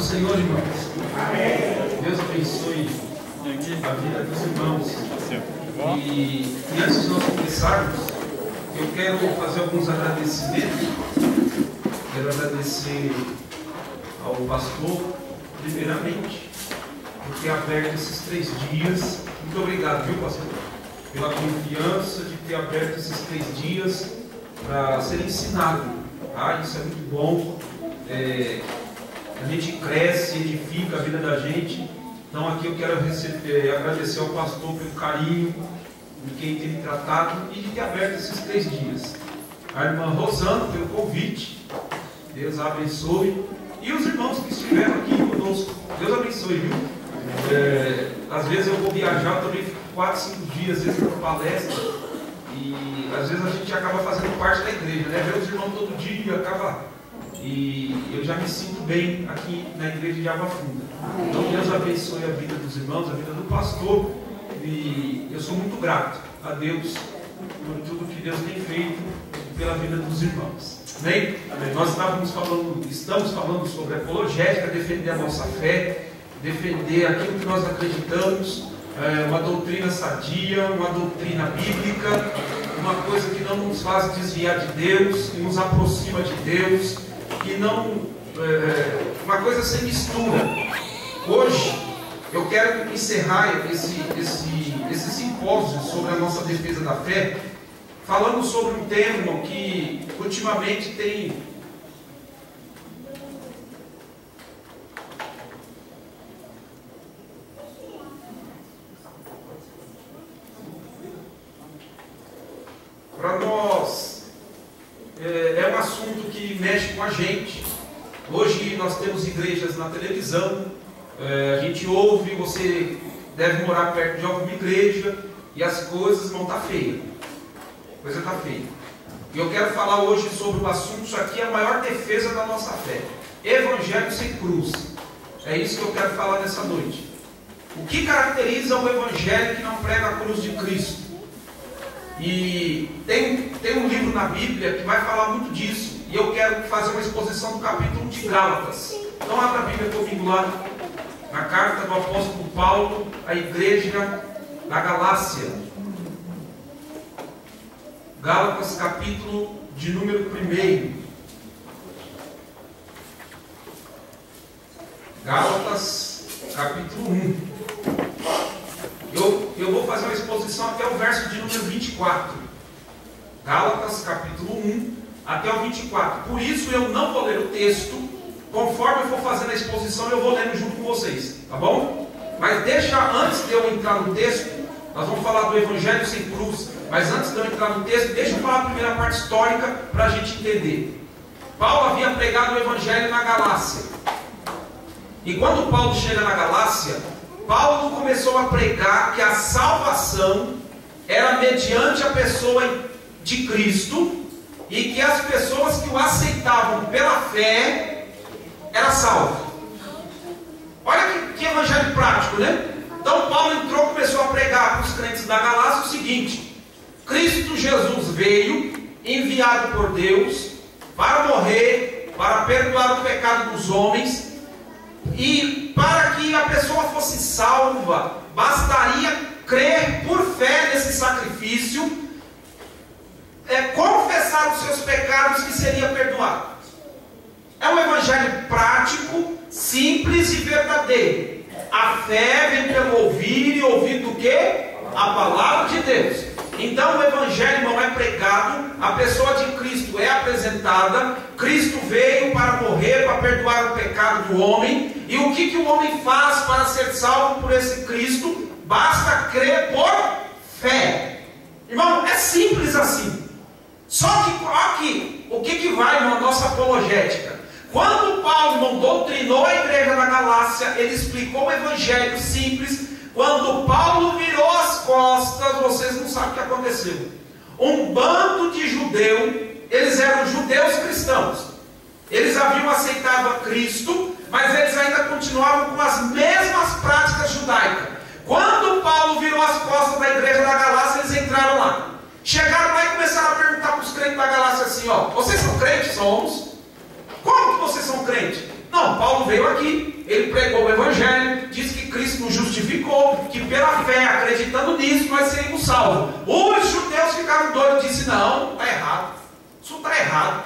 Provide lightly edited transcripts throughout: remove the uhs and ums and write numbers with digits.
Senhor, irmãos. Amém. Deus abençoe a vida dos irmãos. E antes de nós começarmos, eu quero fazer alguns agradecimentos. Quero agradecer ao pastor, primeiramente, por ter aberto esses 3 dias. Muito obrigado, viu, pastor? Pela confiança de ter aberto esses 3 dias para ser ensinado. Tá? Isso é muito bom. A gente cresce, edifica a vida da gente. Então aqui eu quero agradecer ao pastor pelo carinho de quem tem me tratado e de ter aberto esses 3 dias. A irmã Rosana pelo convite. Deus a abençoe. E os irmãos que estiveram aqui conosco. Deus abençoe, viu? Às vezes eu vou viajar, eu também fico 4, 5 dias, às vezes para palestra. E às vezes a gente acaba fazendo parte da igreja, né? Ver os irmãos todo dia, acaba. E eu já me sinto bem aqui na igreja de Água Funda. Então Deus abençoe a vida dos irmãos, a vida do pastor. E eu sou muito grato a Deus por tudo que Deus tem feito pela vida dos irmãos. Amém? Amém. Nós estamos falando sobre apologética, defender a nossa fé, defender aquilo que nós acreditamos, uma doutrina sadia, uma doutrina bíblica, uma coisa que não nos faz desviar de Deus, que nos aproxima de Deus, que não, uma coisa sem mistura. Hoje eu quero encerrar esse simpósio sobre a nossa defesa da fé, falando sobre um termo que ultimamente tem para nós é um assunto que mexe com a gente. Hoje nós temos igrejas na televisão, a gente ouve, você deve morar perto de alguma igreja e as coisas vão estar feias. A coisa está feia. E eu quero falar hoje sobre o assunto, isso aqui é a maior defesa da nossa fé. Evangelho sem cruz. É isso que eu quero falar nessa noite. O que caracteriza o evangelho que não prega a cruz de Cristo? E tem um livro na Bíblia que vai falar muito disso. E eu quero fazer uma exposição do capítulo 1 de Gálatas. Então abra a Bíblia comigo lá, na carta do apóstolo Paulo à igreja da Galácia. Gálatas, capítulo de número 1. Gálatas, capítulo 1. Eu vou fazer uma exposição até o verso de número 24. Gálatas, capítulo 1, até o 24. Por isso eu não vou ler o texto. Conforme eu for fazendo a exposição, eu vou lendo junto com vocês. Tá bom? Mas antes de eu entrar no texto, nós vamos falar do Evangelho sem cruz. Mas antes de eu entrar no texto, deixa eu falar a primeira parte histórica para a gente entender. Paulo havia pregado o Evangelho na Galácia. E quando Paulo chega na Galácia, Paulo começou a pregar que a salvação era mediante a pessoa de Cristo e que as pessoas que o aceitavam pela fé eram salvas. Olha que evangelho prático, né? Então Paulo entrou e começou a pregar para os crentes da Galácia o seguinte: Cristo Jesus veio, enviado por Deus, para morrer, para perdoar o pecado dos homens. E para que a pessoa fosse salva, bastaria crer por fé nesse sacrifício, confessar os seus pecados que seria perdoado. É um evangelho prático, simples e verdadeiro. A fé vem pelo ouvir, e ouvir do quê? A palavra de Deus. Então o evangelho não é pregado, a pessoa de Cristo é apresentada, Cristo veio para morrer, para perdoar o pecado do homem. E o que o homem faz para ser salvo por esse Cristo? Basta crer por fé. Irmão, é simples assim. Só que aqui, o que vai na nossa apologética? Quando Paulo doutrinou a igreja da Galácia, ele explicou o evangelho simples. Quando Paulo virou as costas, vocês não sabem o que aconteceu. Um bando de judeus, eles eram judeus cristãos. Eles haviam aceitado a Cristo, mas eles ainda continuavam com as mesmas práticas judaicas. Quando Paulo virou as costas da igreja da Galácia, eles entraram lá. Chegaram lá e começaram a perguntar para os crentes da Galácia assim: vocês são crentes? Somos. Como que vocês são crentes? Não, Paulo veio aqui, ele pregou o Evangelho, disse que Cristo nos justificou, que pela fé, acreditando nisso, nós seríamos salvos. Os judeus ficaram doidos e disseram: não, está errado, isso está errado.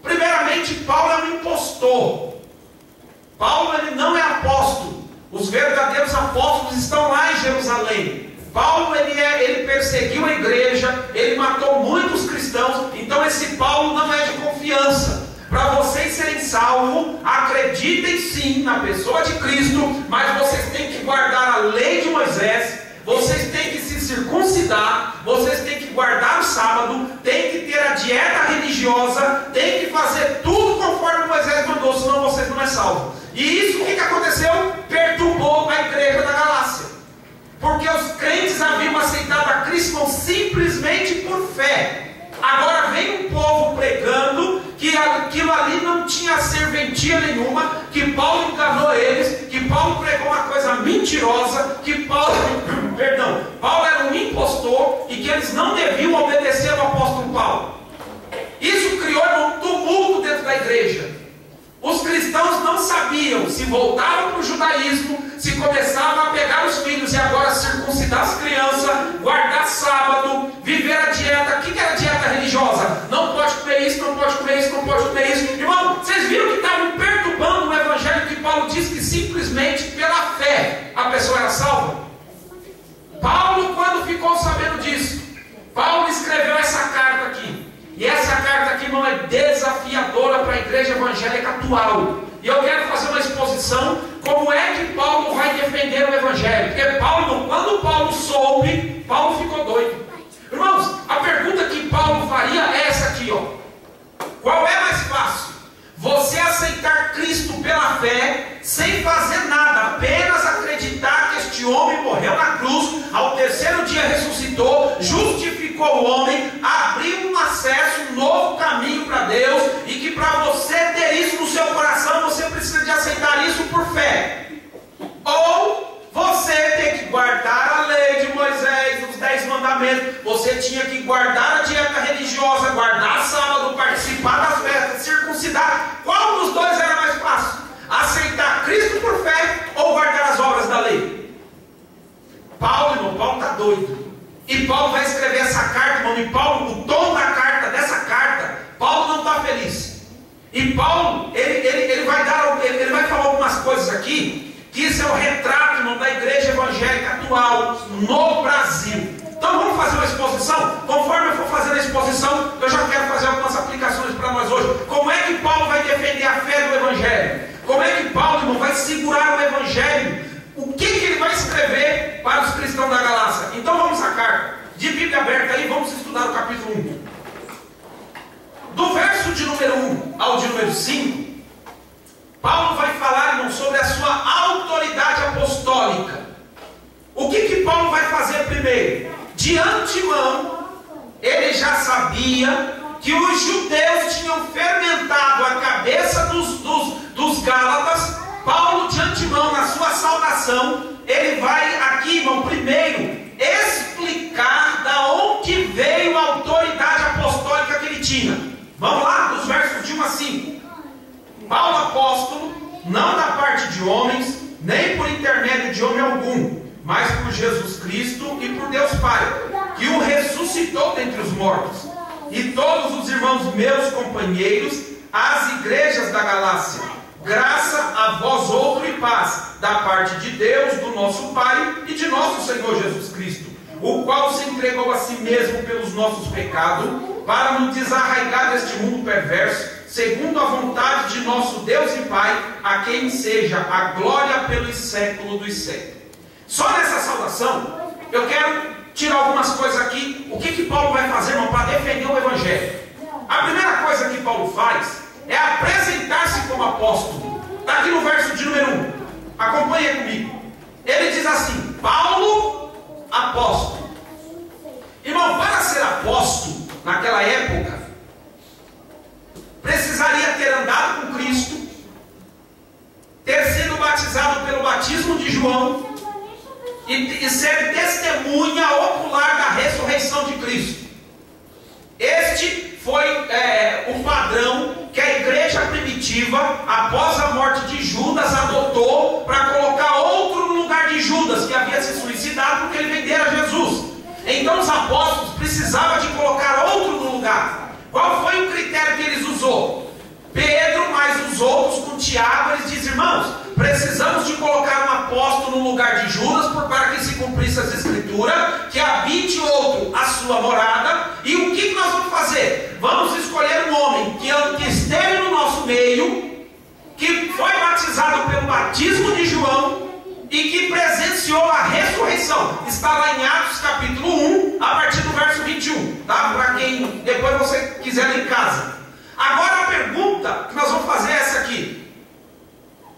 Primeiramente, Paulo é um impostor. Paulo, ele não é apóstolo. Os verdadeiros apóstolos estão lá em Jerusalém. Paulo, ele perseguiu a igreja, ele matou muitos cristãos. Então esse Paulo não é de confiança. Para vocês serem salvos, acreditem sim na pessoa de Cristo, mas vocês têm que guardar a lei de Moisés, vocês têm que se circuncidar, vocês têm que guardar o sábado, têm que ter a dieta religiosa, têm que fazer tudo conforme Moisés mandou, senão vocês não é salvo. E isso, o que aconteceu? Perturbou a igreja da Galácia, porque os crentes haviam aceitado a Cristo simplesmente por fé. Agora vem um povo pregando que aquilo ali não tinha serventia nenhuma, que Paulo enganou eles, que Paulo pregou uma coisa mentirosa, que Paulo era um impostor e que eles não deviam obedecer ao apóstolo Paulo. Isso criou um tumulto dentro da igreja. Os cristãos não sabiam se voltavam para o judaísmo, se começavam a pegar os filhos e agora circuncidar as crianças, guardar sábado, viver a dieta. O que era a dieta religiosa? Não pode comer isso, não pode comer isso, não pode comer isso. Irmão, vocês viram que estavam perturbando o evangelho, que Paulo diz que simplesmente pela fé a pessoa era salva? Paulo, quando ficou sabendo disso, Paulo escreveu essa carta aqui. E essa carta aqui, irmão, é desafiadora para a igreja evangélica atual. E eu quero fazer uma exposição como é que Paulo vai defender o evangelho. Porque quando Paulo soube, Paulo ficou doido. Irmãos, a pergunta que Paulo faria é essa aqui, ó. Qual é mais fácil? Você aceitar Cristo pela fé, sem fazer nada, apenas acreditar que este homem morreu na cruz, ao terceiro dia ressuscitou, justificou o homem, abriu um acesso, um novo caminho para Deus, e que para você ter isso no seu coração, você precisa de aceitar isso por fé. Ou você tem que guardar a lei de Moisés, os 10 mandamentos, você tinha que guardar a dieta religiosa, guardar sábado, participar das festas, circuncidar. Qual dos dois era mais fácil? Aceitar Cristo por fé ou guardar as obras da lei? Paulo, irmão, Paulo está doido. E Paulo vai escrever essa carta, irmão, e Paulo, o tom da carta, dessa carta, Paulo não está feliz. E Paulo, ele vai falar algumas coisas aqui, que isso é o retrato, irmão, da igreja evangélica atual no Brasil. Então vamos fazer uma exposição? Conforme eu for fazendo a exposição, eu já quero fazer algumas aplicações para nós hoje. Como é que Paulo vai defender a fé do evangelho? Como é que Paulo, irmão, vai segurar o evangelho? O que ele vai escrever para os cristãos da Galácia? Então vamos à carta. De Bíblia aberta aí, vamos estudar o capítulo 1. Do verso de número 1 ao de número 5, Paulo vai falar, irmão, sobre a sua autoridade apostólica. O que Paulo vai fazer primeiro? De antemão, ele já sabia que os judeus tinham fermentado a cabeça dos Gálatas. Paulo, de antemão, na sua saudação, ele vai aqui, irmão, primeiro explicar da onde veio a autoridade apostólica que ele tinha. Vamos lá, dos versos de 1 a 5. Paulo apóstolo, não da parte de homens, nem por intermédio de homem algum, mas por Jesus Cristo e por Deus Pai, que o ressuscitou dentre os mortos, e todos os irmãos meus companheiros, as igrejas da Galácia, graça a vós outro e paz, da parte de Deus, do nosso Pai e de nosso Senhor Jesus Cristo, o qual se entregou a si mesmo pelos nossos pecados, para nos desarraigar deste mundo perverso, segundo a vontade de nosso Deus e Pai, a quem seja a glória pelos séculos dos séculos. Só nessa saudação, eu quero tirar algumas coisas aqui. O que Paulo vai fazer, irmão, para defender o evangelho? A primeira coisa que Paulo faz é apresentar-se como apóstolo. Está aqui no verso de número 1. Acompanhe comigo. Ele diz assim: Paulo, apóstolo. Irmão, para ser apóstolo, naquela época, precisaria ter andado com Cristo, ter sido batizado pelo batismo de João e ser testemunha ocular da ressurreição de Cristo. Este foi o padrão que a igreja primitiva, após a morte de Judas, adotou para colocar outro no lugar de Judas, que havia se suicidado porque ele vendera Jesus. Então os apóstolos precisavam de colocar outro no lugar. Qual foi o critério que eles usou? Pedro mais os outros com Tiago, eles dizem: irmãos, precisamos de colocar um apóstolo no lugar de Judas, para que se cumprisse as escrituras, que habite outro a sua morada. E o que nós vamos fazer? Vamos escolher um homem que esteve no nosso meio, que foi batizado pelo batismo de João e que presenciou a ressurreição. Está lá em Atos capítulo 1, a partir do verso 21, tá? Para quem depois você quiser ler em casa. Agora a pergunta que nós vamos fazer é essa aqui: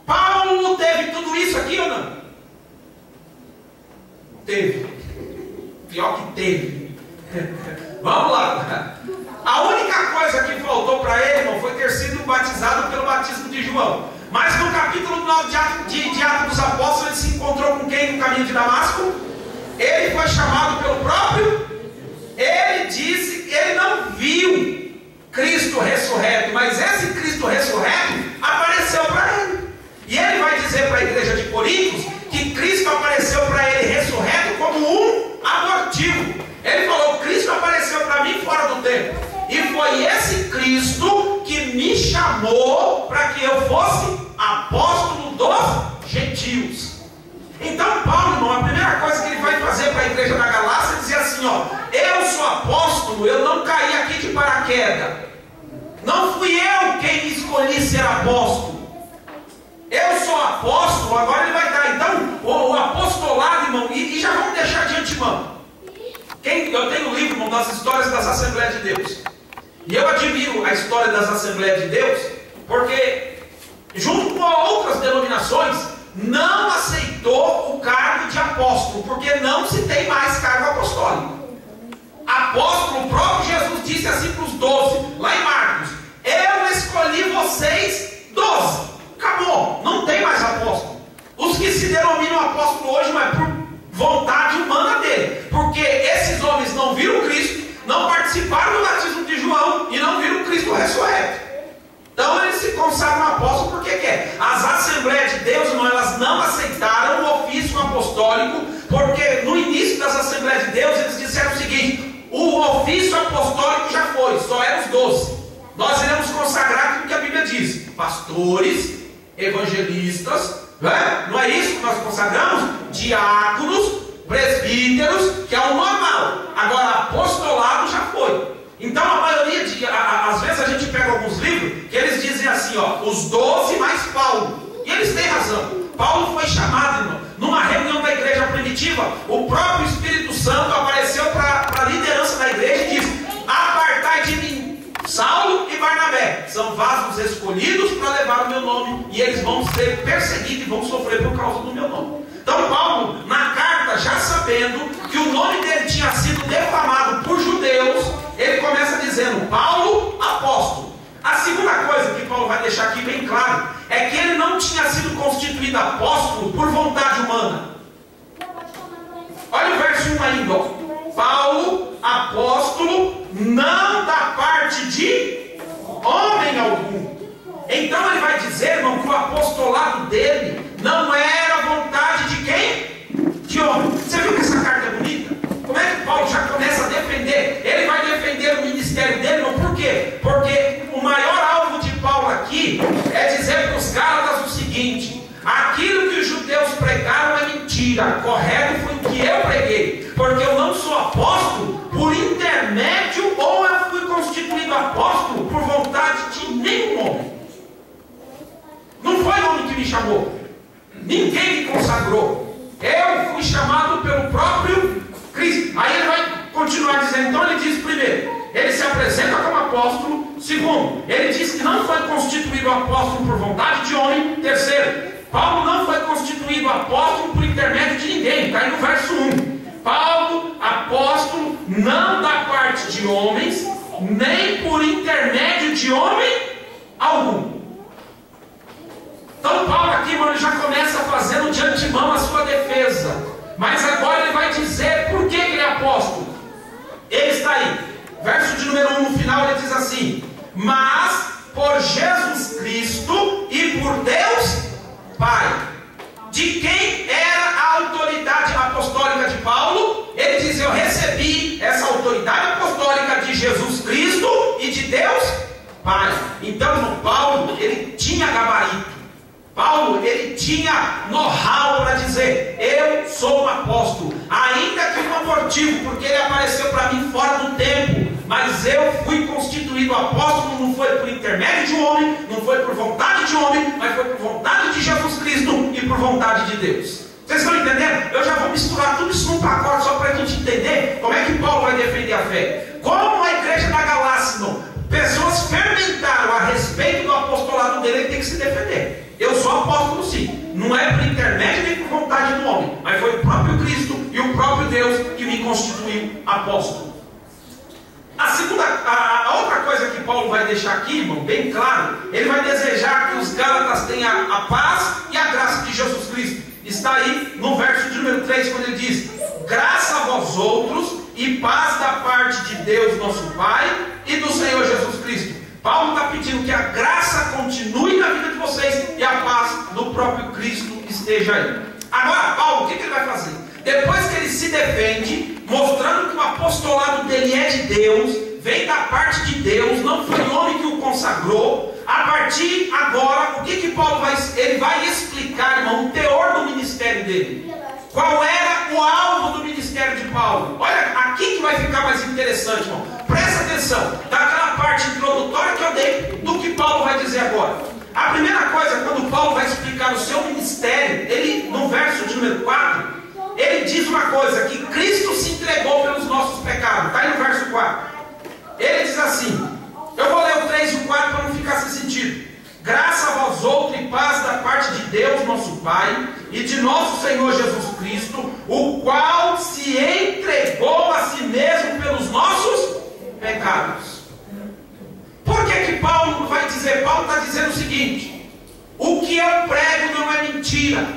Paulo teve tudo isso aqui ou não? Teve. Pior que teve. Vamos lá. A única coisa que faltou para ele, irmão, foi ter sido batizado pelo batismo de João. Mas no capítulo 9 de Atos dos Apóstolos, ele se encontrou com quem no caminho de Damasco? Ele foi chamado pelo próprio. Ele disse que ele não viu Cristo ressurreto, mas esse Cristo ressurreto apareceu para ele. E ele vai dizer para a igreja de Coríntios que Cristo apareceu para ele ressurreto como um abortivo. Ele falou: Cristo apareceu para mim fora do tempo. E foi esse Cristo que me chamou para que eu fosse apóstolo dos gentios. Então Paulo, irmão, a primeira coisa que ele vai fazer para a igreja da Galácia é dizer assim: ó, eu sou apóstolo, eu não caí aqui de paraquedas. Não fui eu quem escolhi ser apóstolo. Eu sou apóstolo. Agora ele vai dar então o apostolado, irmão, e já vamos deixar de antemão. Eu tenho um livro, irmão, das histórias das Assembleias de Deus. E eu admiro a história das Assembleias de Deus, porque junto com outras denominações não aceitou o cargo de apóstolo, porque não se tem mais cargo apostólico. Apóstolo, o próprio Jesus disse assim para os 12, lá em Marcos: eu escolhi vocês 12. Acabou, não tem mais apóstolo. Os que se denominam apóstolo hoje não é por vontade humana dele, porque esses homens não viram Cristo, não participaram do batismo de João e não viram Cristo ressurreto. Então eles se consagram apóstolo porque quer. As Assembleias de Deus, irmão, elas não aceitaram o ofício apostólico, porque no início das Assembleias de Deus eles disseram o seguinte: o ofício apostólico já foi, só eram os 12. Nós iremos consagrar aquilo que a Bíblia diz: pastores, evangelistas, não é isso que nós consagramos? Diáconos, presbíteros, que é o normal. Agora apostolado já foi. Então a maioria às vezes a gente pega alguns livros que eles dizem assim, ó, os 12 mais Paulo. E eles têm razão. Paulo foi chamado, irmão, numa reunião da igreja primitiva. O próprio Espírito Santo apareceu para a liderança da igreja e disse: apartai de mim Saulo e Barnabé, são vasos escolhidos para levar o meu nome, e eles vão ser perseguidos e vão sofrer por causa do meu nome. Então Paulo, na carta, já sabendo que o nome dele tinha sido defamado por judeus, ele começa dizendo: Paulo, apóstolo. A segunda coisa que Paulo vai deixar aqui bem claro é que ele não tinha sido constituído apóstolo por vontade humana. Olha o verso 1 ainda, ó. Paulo, apóstolo, não da parte de homem algum. Então ele vai dizer, irmão, que o apostolado dele não era vontade de quem? De homem. Você viu que essa carta é bonita? Como é que Paulo já começa a defender? Ele vai defender o ministério dele, irmão, por quê? Porque o maior alvo de Paulo aqui é dizer para os Gálatas o seguinte: aquilo que os judeus pregaram é mentira, correto foi o que eu preguei, porque eu não sou apóstolo por intermédio, ou eu fui constituído apóstolo por vontade de nenhum homem. Não foi o homem que me chamou, ninguém me consagrou, eu fui chamado pelo próprio Cristo. Aí ele vai continuar dizendo, então ele diz: primeiro, ele se apresenta como apóstolo. Segundo, ele diz que não foi constituído apóstolo por vontade de homem. Terceiro, Paulo não foi constituído apóstolo por intermédio de ninguém. Está aí no verso 1. Paulo, apóstolo, não da parte de homens, nem por intermédio de homem algum. Então Paulo aqui, irmão, ele já começa fazendo de antemão a sua defesa. Mas agora ele vai dizer por que ele é apóstolo. Ele está aí, verso de número 1 no final, ele diz assim: mas por Senhor Jesus Cristo e por Deus Pai. De quem era a autoridade apostólica de Paulo? Ele diz: eu recebi essa autoridade apostólica de Jesus Cristo e de Deus Pai. Então, irmão, Paulo, ele tinha gabarito. Paulo, ele tinha know-how para dizer: eu sou um apóstolo, ainda que um abortivo, porque ele apareceu para mim fora do tempo, mas eu fui constituído apóstolo, não foi por intermédio de um homem, não foi por vontade de homem, mas foi por vontade de Jesus Cristo e por vontade de Deus. Vocês estão entendendo? Eu já vou misturar tudo isso num pacote só para a gente entender como é que Paulo vai defender a fé. Como a igreja da Galácia, irmão, pessoas fermentaram a respeito do apostolado dele, ele tem que se defender. Eu sou apóstolo sim, não é por intermédio nem por vontade do homem, mas foi o próprio Cristo e o próprio Deus que me constituiu apóstolo. A outra coisa que Paulo vai deixar aqui, irmão, bem claro, ele vai desejar que os Gálatas tenham a paz e a graça de Jesus Cristo. Está aí no verso de número 3, quando ele diz: graça a vós outros e paz da parte de Deus nosso Pai e do Senhor Jesus Cristo. Paulo está pedindo que a graça continue na vida de vocês e a paz do próprio Cristo esteja aí. Agora, Paulo, o que ele vai fazer? Depois que ele se defende, mostrando que o apostolado dele é de Deus, vem da parte de Deus, não foi o homem que o consagrou. A partir agora, o que Paulo vai explicar, irmão, o teor do ministério dele. Qual era o alvo do ministério de Paulo? Olha, aqui que vai ficar mais interessante, irmão. Presta atenção, daquela parte introdutória que eu dei, do que Paulo vai dizer agora. A primeira coisa, quando Paulo vai explicar o seu ministério, ele, no verso de número 4, ele diz uma coisa, que Cristo se entregou pelos nossos pecados. Está aí no verso 4. Ele diz assim, eu vou ler o 3 e o 4 para não ficar sem sentido. Graça a vós outros e paz da parte de Deus nosso Pai e de nosso Senhor Jesus Cristo, o qual se entregou a si mesmo pelos nossos pecados. Por que Paulo vai dizer? Paulo está dizendo o seguinte: o que eu prego não é mentira,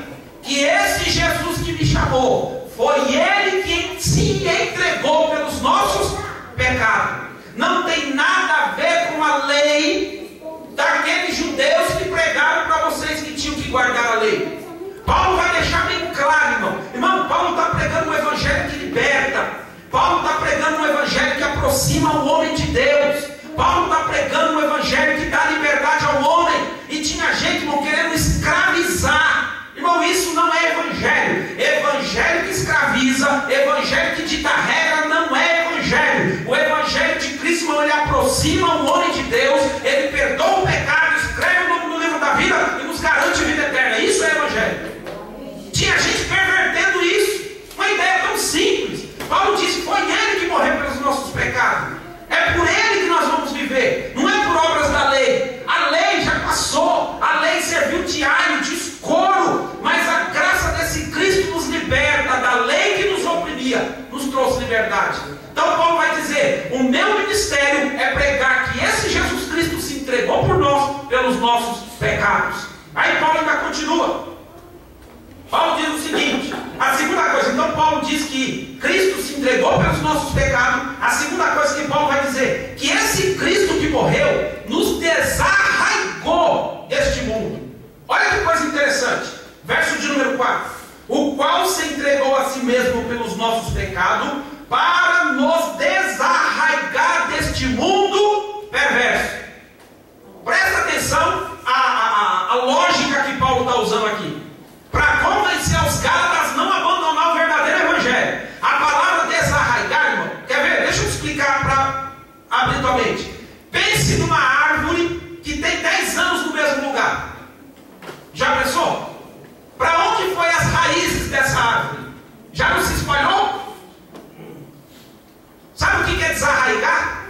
que esse Jesus que me chamou, foi Ele quem se entregou pelos nossos pecados. Não tem nada a ver com a lei daqueles judeus que pregaram para vocês que tinham que guardar a lei. Paulo vai deixar bem claro, irmão. Irmão, Paulo está pregando um evangelho que liberta. Paulo está pregando um evangelho que aproxima o homem de Deus. Paulo está pregando um evangelho que dá liberdade ao homem. E tinha gente, irmão, querendo escravizar. Irmão, isso não é evangelho. Evangelho que escraviza, evangelho que dita regra, não é evangelho. O evangelho de Cristo, irmão, ele aproxima o homem de Deus, ele perdoa o pecado, escreve o nome no livro da vida e nos garante vida eterna. Isso é evangelho. Tinha gente pervertendo isso. Uma ideia tão simples. Paulo disse: foi Ele que morreu pelos nossos pecados. É por Ele que nós vamos viver. Não é por obras da lei. A lei já passou. A lei serviu de alho, de escoro. Mas a graça desse Cristo nos liberta da lei que nos oprimia. Nos trouxe liberdade. Então Paulo vai dizer: o meu ministério é pregar que esse Jesus Cristo se entregou por nós pelos nossos pecados. Aí Paulo ainda continua. Paulo diz o seguinte, a segunda coisa, então Paulo diz que Cristo se entregou pelos nossos pecados. A segunda coisa que Paulo vai dizer, que esse Cristo que morreu nos desarraigou deste mundo. Olha que coisa interessante, verso de número 4, o qual se entregou a si mesmo pelos nossos pecados, para nos desarraigar deste mundo perverso. Presta atenção à lógica que Paulo está usando aqui, para convencer os Gálatas não abandonar o verdadeiro evangelho. A palavra desarraigar, irmão, quer ver? Deixa eu explicar para abrir tua mente. Pense numa árvore que tem 10 anos no mesmo lugar. Já pensou? Para onde foi as raízes dessa árvore? Já não se espalhou? Sabe o que é desarraigar?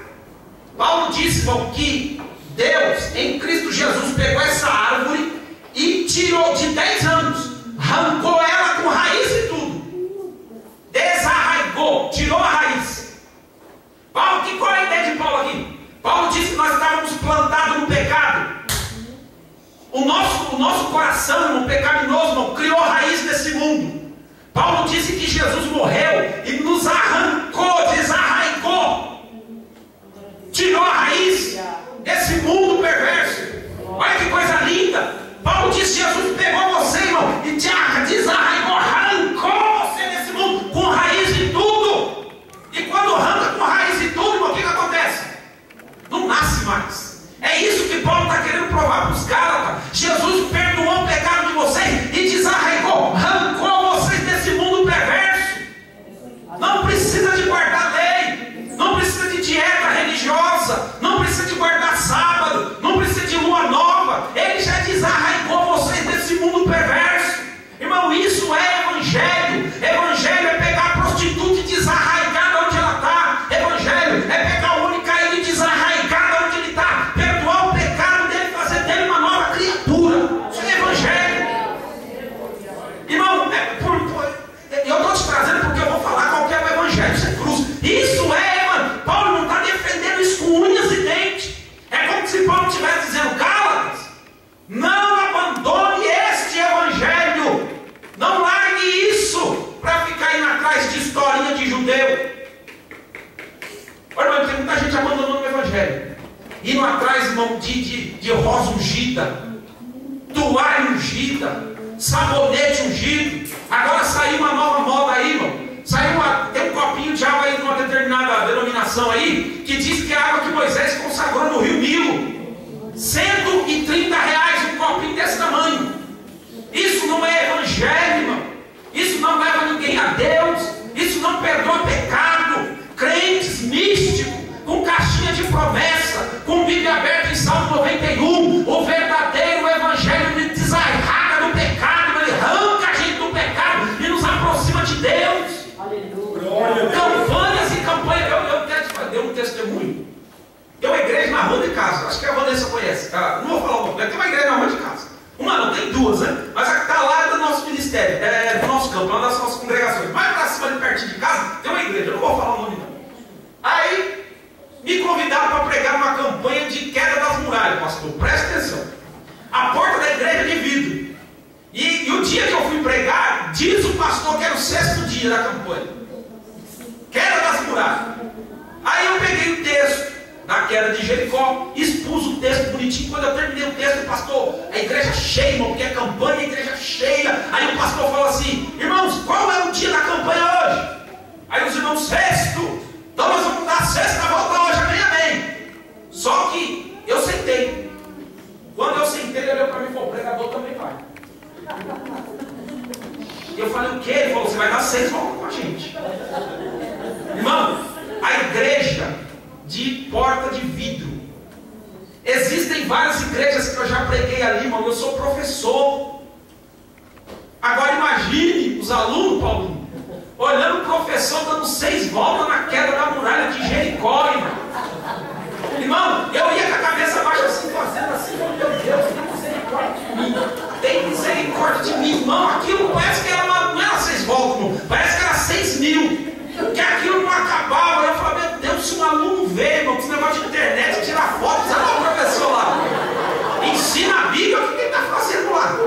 Paulo disse, irmão, que Deus em Cristo Jesus pegou essa árvore e tirou de 10 anos, arrancou ela com raiz e tudo, desarraigou, tirou a raiz. Paulo, qual é a ideia de Paulo aqui? Paulo disse que nós estávamos plantados no pecado. O nosso coração, no pecaminoso, irmão, criou raiz nesse mundo. Paulo disse que Jesus morreu e nos arrancou, desarraigou, tirou a raiz desse mundo perverso. Olha que coisa linda. Paulo disse: Jesus pegou você, irmão, e te desarraigou, arrancou você desse mundo com raiz e tudo. E quando arranca com raiz e tudo, irmão, o que acontece? Não nasce mais. É isso que Paulo está querendo provar para os Gálatas. Jesus perdoou o pecado de vocês e desarraigou, arrancou vocês desse mundo perverso. Não precisa de guardar lei, não precisa de dieta religiosa, não precisa de guardar sábado, não precisa de lua nova. Ele já desarraigou vocês desse mundo perverso. Irmão, isso é evangelho. Evangelho é pegar a prostituta e desarraigar de onde ela está. Evangelho é pegar o único caído e desarraigar de onde ele está, perdoar o pecado dele, fazer dele uma nova criatura. Isso é evangelho. Irmão, eu estou te trazendo porque eu vou falar qual que é o evangelho. Isso é cruz. Isso é, mano. Paulo não está defendendo isso com unhas e dentes. É como se Paulo estivesse dizendo: Gálatas, não abandone este evangelho. Não largue isso para ficar indo atrás de historinha de judeu. Olha, irmão, tem muita gente abandonando o evangelho, indo atrás, irmão, de rosa ungida, toalha ungida, sabonete ungido. Agora saiu uma nova moda aí, irmão. Tem um copinho de água aí de uma determinada denominação aí, que diz que é a água que Moisés consagrou no rio Nilo. R$130 um copinho desse tamanho. Isso não é evangelho, irmão. Isso não leva ninguém a Deus. Isso não perdoa pecado. Crentes místicos, com caixinha de promessa, com Bíblia aberta em Salmo 91. O verdadeiro evangelho ele desarraga do pecado, ele arranca a gente do pecado e nos aproxima de Deus. Aleluia. Campanhas e campanhas. Eu dei um testemunho. Tem uma igreja na rua de casa, acho que a Vanessa conhece. Não vou falar o nome, tem uma igreja na rua de casa. Uma não, tem duas, né? Mas a que está lá é do nosso ministério, é do nosso campo, uma das nossas congregações. Mais para cima, ali pertinho de casa, tem uma igreja, eu não vou falar o nome não. Aí, me convidaram para pregar uma campanha de queda das muralhas, pastor. Preste atenção. A porta da igreja é de vidro. E o dia que eu fui pregar, diz o pastor que era o 6º dia da campanha. Queda das muralhas. Aí eu peguei o texto da queda de Jericó, expus o texto bonitinho. Quando eu terminei o texto, pastor, a igreja cheia, irmão, porque é campanha, a igreja cheia. Aí o pastor falou assim: irmãos, qual é o dia da campanha hoje? Aí os irmãos: 6º. Então nós vamos dar a 6ª volta hoje, amém. Só que eu sentei. Quando eu sentei, ele olhou para mim e falou: o pregador também vai. Eu falei: o quê? Ele falou: você vai dar 6 voltas com a gente. Irmão, a igreja de porta de vidro. Existem várias igrejas que eu já preguei ali, irmão. Eu sou professor. Agora imagine os alunos, Paulinho, olhando o professor dando 6 voltas na queda da muralha de Jericó, irmão. Irmão, eu ia com a cabeça baixa assim, fazendo assim: meu Deus, tem misericórdia de mim. Tem misericórdia de mim, irmão. Aquilo parece que não era 6 voltas, irmão. Parece que era 6.000. Que aquilo não acabava. Eu falei: meu Deus, se um aluno vê, irmão, esse negócio de internet, tirar foto, você vai o professor lá, ensina a Bíblia, o que ele está fazendo lá?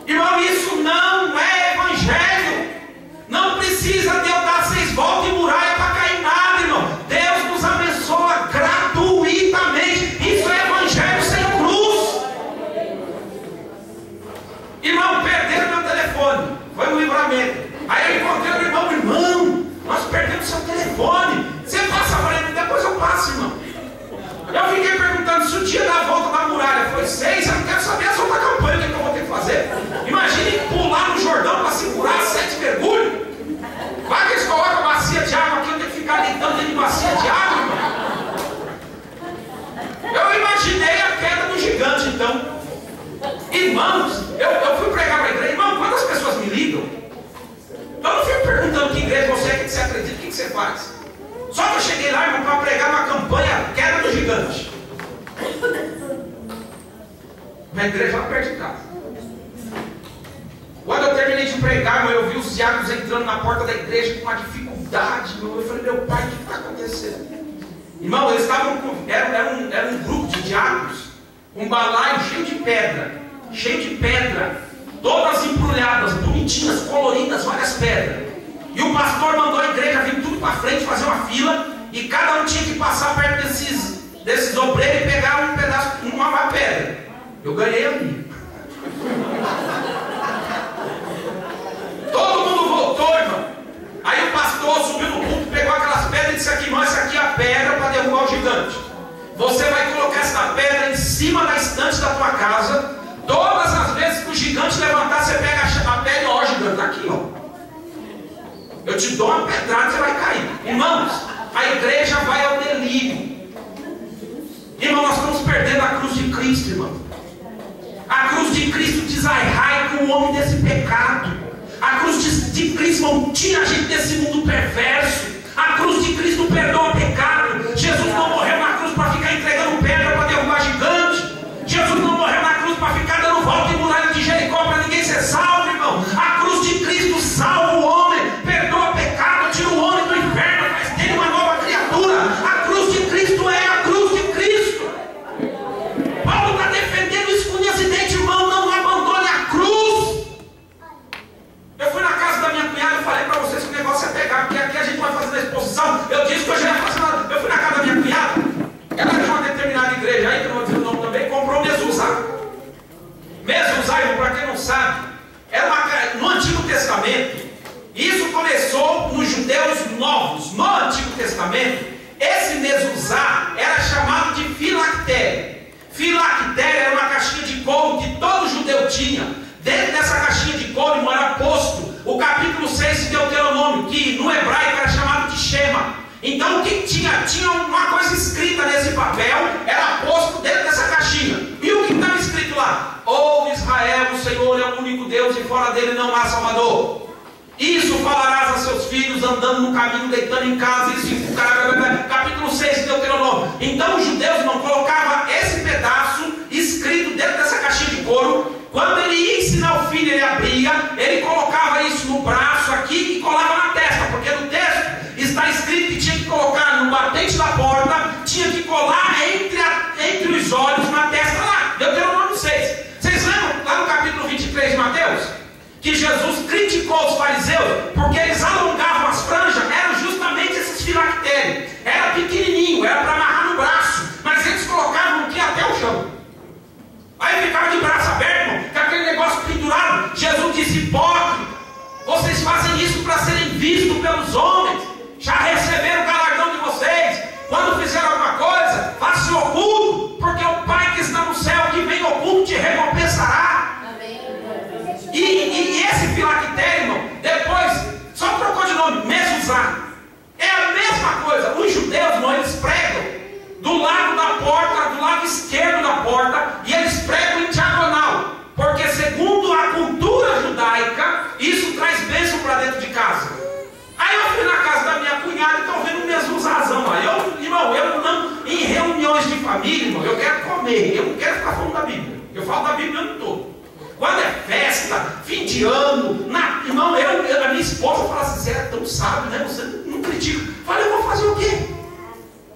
Irmão, isso não é evangelho. Não precisa de eu dar 6 voltas em muralha para cair nada, irmão. Deus nos abençoa gratuitamente. Isso é evangelho sem cruz. Irmão, perderam meu telefone. Foi um livramento. Aí eu encontrei o irmão: nós perdemos seu telefone. Você passa para ele? Depois eu passo, irmão. Eu fiquei perguntando se o dia da volta da muralha foi 6. Eu não quero saber a outra campanha, o que eu vou ter que fazer. Imagine pular no Jordão para segurar 7 mergulhos. Vai que eles colocam a bacia de água aqui, eu tenho que ficar deitando dentro de bacia de água, irmão. Eu imaginei a queda do gigante, então. Irmãos, eu fui pregar para a igreja. Irmão, quantas pessoas me ligam? Eu não fico perguntando que igreja você é, que você acredita, o que você faz. Só que eu cheguei lá, irmão, para pregar uma campanha queda do gigante. Uma igreja lá perto de casa. Quando eu terminei de pregar, irmão, eu vi os diáconos entrando na porta da igreja com uma dificuldade, irmão. Eu falei: meu pai, o que está acontecendo? Irmão, eles estavam com... Era um grupo de diáconos, um balaio cheio de pedra, todas embrulhadas, bonitinhas, coloridas, várias pedras. E o pastor mandou a igreja vir tudo para frente, fazer uma fila, e cada um tinha que passar perto desses obreiros e pegar um pedaço, uma mais pedra. Eu ganhei a minha. Todo mundo voltou, irmão. Aí o pastor subiu no púlpito, pegou aquelas pedras e disse aqui, irmão, essa aqui é a pedra para derrubar o gigante. Você vai colocar essa pedra em cima da estante da tua casa. Todas as vezes que o gigante levantar, você pega a pedra, ó, gigante, tá aqui, ó. Eu te dou uma pedrada, você vai cair. Irmãos, a igreja vai ao delírio. Irmão, nós estamos perdendo a cruz de Cristo, irmão. A cruz de Cristo desarraiga o homem desse pecado. A cruz de Cristo não tira a gente desse mundo perverso. A cruz de Cristo perdoa o pecado. Jesus não morreu na cruz para ficar entregando pedra para derrubar gigante. Jesus não morreu na cruz para ficar dando volta em muralha de Jericó para ninguém ser salvo, irmão. A cruz de Cristo salva o homem, perdoa o pecado, tira o homem do inferno, faz dele uma nova criatura. A cruz de Cristo é a cruz de Cristo. Paulo está defendendo isso com acidente, irmão. Não abandone a cruz. Eu fui na casa da minha cunhada e falei para vocês que o negócio é pegar, porque aqui a gente vai fazer a exposição. Eu disse que eu já ia fazer nada. Eu fui na casa da minha cunhada, ela é de uma determinada igreja aí, que eu não vou dizer o nome também, comprou mezuzá. Mezuzá, irmão, para quem não sabe, era no Antigo Testamento. Isso começou nos judeus novos. No Antigo Testamento, esse mezuzá era chamado de filactério. Filactério era uma caixinha de couro que todo judeu tinha. Dentro dessa caixinha de couro, irmão, era posto o capítulo 6 de Deuteronômio, que no hebraico era chamado de Shema. Então o que tinha? Tinha uma coisa escrita nesse papel, era posto dentro dessa caixinha. E o que estava escrito lá? Ouve Israel, o Senhor é o único Deus e fora dele não há Salvador. Isso falarás a seus filhos, andando no caminho, deitando em casa. Isso, capítulo 6 de Deuteronômio. Então os judeus não colocavam esse pedaço escrito dentro dessa caixinha de couro. Quando ele ia ensinar o filho, ele abria, ele colocava isso no braço aqui e colava na testa, porque no texto está escrito que tinha que colocar no batente da porta, tinha que colar entre os olhos na testa lá. Deuteronômio 6. Vocês lembram lá no capítulo 23 de Mateus? Que Jesus criticou os fariseus porque eles alongavam as franjas, eram justamente esses filactérios. Era pequenininho, era para amarrar no braço, mas eles colocavam aqui até o chão. Aí ficava de braço aberto, irmão, com aquele negócio pendurado. Jesus disse: hipócrita, vocês fazem isso para serem vistos pelos homens. Já receberam o galardão de vocês. Quando fizeram alguma coisa, faça oculto, porque o Pai que está no céu, que vem oculto, te recompensará. E esse filactério, irmão, depois só trocou de nome, mezuzá. É a mesma coisa. Os judeus, irmão, eles pregam do lado da porta, do lado esquerdo da porta, e eles pregam em diagonal, porque segundo a cultura judaica, isso traz bênção para dentro de casa. Aí eu fui na casa da minha cunhada e estou vendo o mezuzazão lá. Irmão, eu não, em reuniões de família, irmão, eu quero comer, eu não quero ficar falando da Bíblia. Eu falo da Bíblia o ano todo. Quando é festa, fim de ano, irmão, a minha esposa fala assim: você é tão sábio, né? Você não critica. Eu falei: eu vou fazer o quê?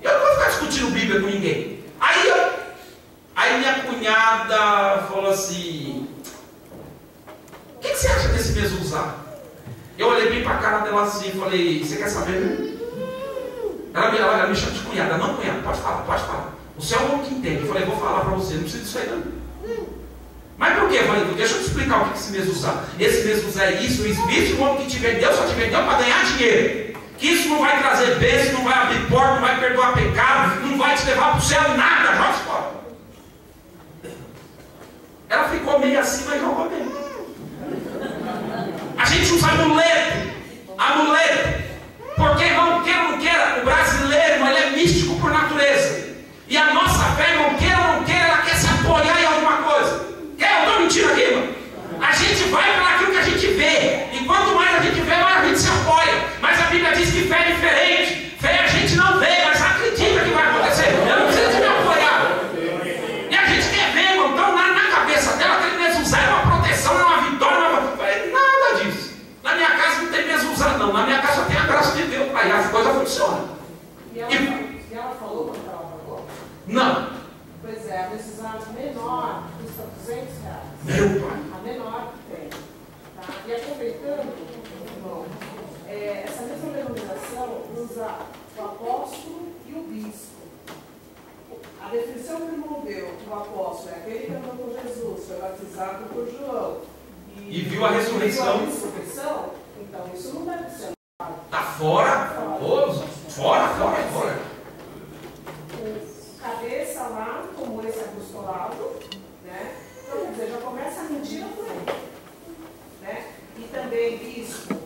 Eu não vou ficar discutindo Bíblia com ninguém. Aí minha cunhada falou assim: o que você acha desse mezuzá? Eu olhei bem para a cara dela assim e falei: você quer saber? Ela me chama de cunhada. Não, cunhada, pode falar, pode falar. Você é o homem que entende. Eu falei: vou falar para você, não precisa disso aí não. Mas por quê? Eu falei: deixa eu te explicar o que é esse mezuzá. Esse mezuzá é isso, o espírito do homem que te vendeu, só te vendeu para ganhar dinheiro. Que isso não vai trazer bênção, não vai abrir porta, não vai perdoar pecado, não vai te levar para o céu, nada, joga fora. Ela ficou meio assim, mas jogou bem. A gente usa amuleto, porque, irmão, queira ou não queira, o brasileiro, ele é místico por natureza. E a nossa fé, irmão, queira ou não queira, ela quer se apoiar em alguma coisa. Eu estou mentindo aqui, irmão? A gente vai para aquilo que a gente vê, e quanto mais a gente vê, mais a gente se apoia. Mas a Bíblia diz que fé é diferente. Fé a gente não vê, mas acredita que vai acontecer. Eu não preciso de me apoiar. E a gente quer ver, irmão. Então na cabeça dela, aquele mezuzá é uma proteção, é uma vitória, nada disso. Na minha casa não tem mezuzá não. Na minha casa só tem a graça de Deus. Aí as coisas funcionam. E ela falou quanto ela pagou? Não. Pois é, a mezuzá menor custa R$200. Meu pai. A menor que tem. Tá? E aproveitando, irmão, essa mesma denominação usa o apóstolo e o bispo. A definição que o irmão respondeu que o apóstolo é aquele que andou com Jesus, foi batizado por João e viu a ressurreição, então isso não deve ser. Está fora? Fora. O cabeça lá tomou esse apostolado, né? Então, quer dizer, já começa a mentira por aí, né? E também bispo,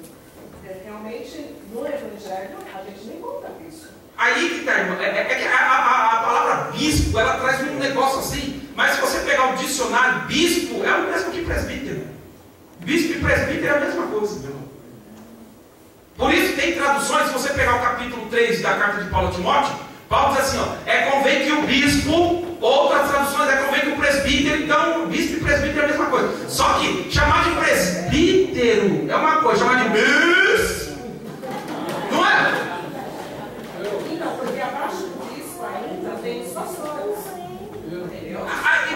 realmente no Evangelho a gente não encontra bispo. Aí que está, irmão. É que a palavra bispo, ela traz um negócio assim, mas se você pegar o dicionário, bispo é o mesmo que presbítero. Bispo e presbítero é a mesma coisa, meu irmão. Por isso tem traduções, se você pegar o capítulo 3 da carta de Paulo a Timóteo, Paulo diz assim, ó, convém que o bispo, outras traduções convém que o presbítero, então bispo e presbítero é a mesma coisa. Só que chamar de presbítero é uma coisa, chamar de bispo não é? Então, porque abaixo do bispo ainda tem os pastores. Entendeu?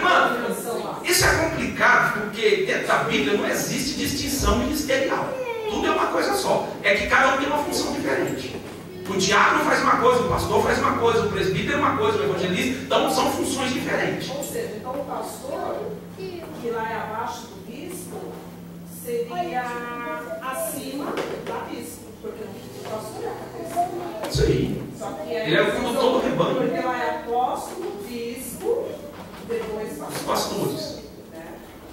Mano, isso é complicado, porque dentro da Bíblia não existe distinção ministerial. Tudo é uma coisa só. É que cada um tem uma função diferente. O diácono faz uma coisa, o pastor faz uma coisa, o presbítero é uma coisa, o evangelista. Então são funções diferentes. Ou seja, então o pastor, que lá é abaixo do bispo, seria acima da bispo. Porque o pastor é a cabeça. Sim. Só que ele é o condutor do rebanho. Porque lá é apóstolo, bispo, depois pastor. Os pastores.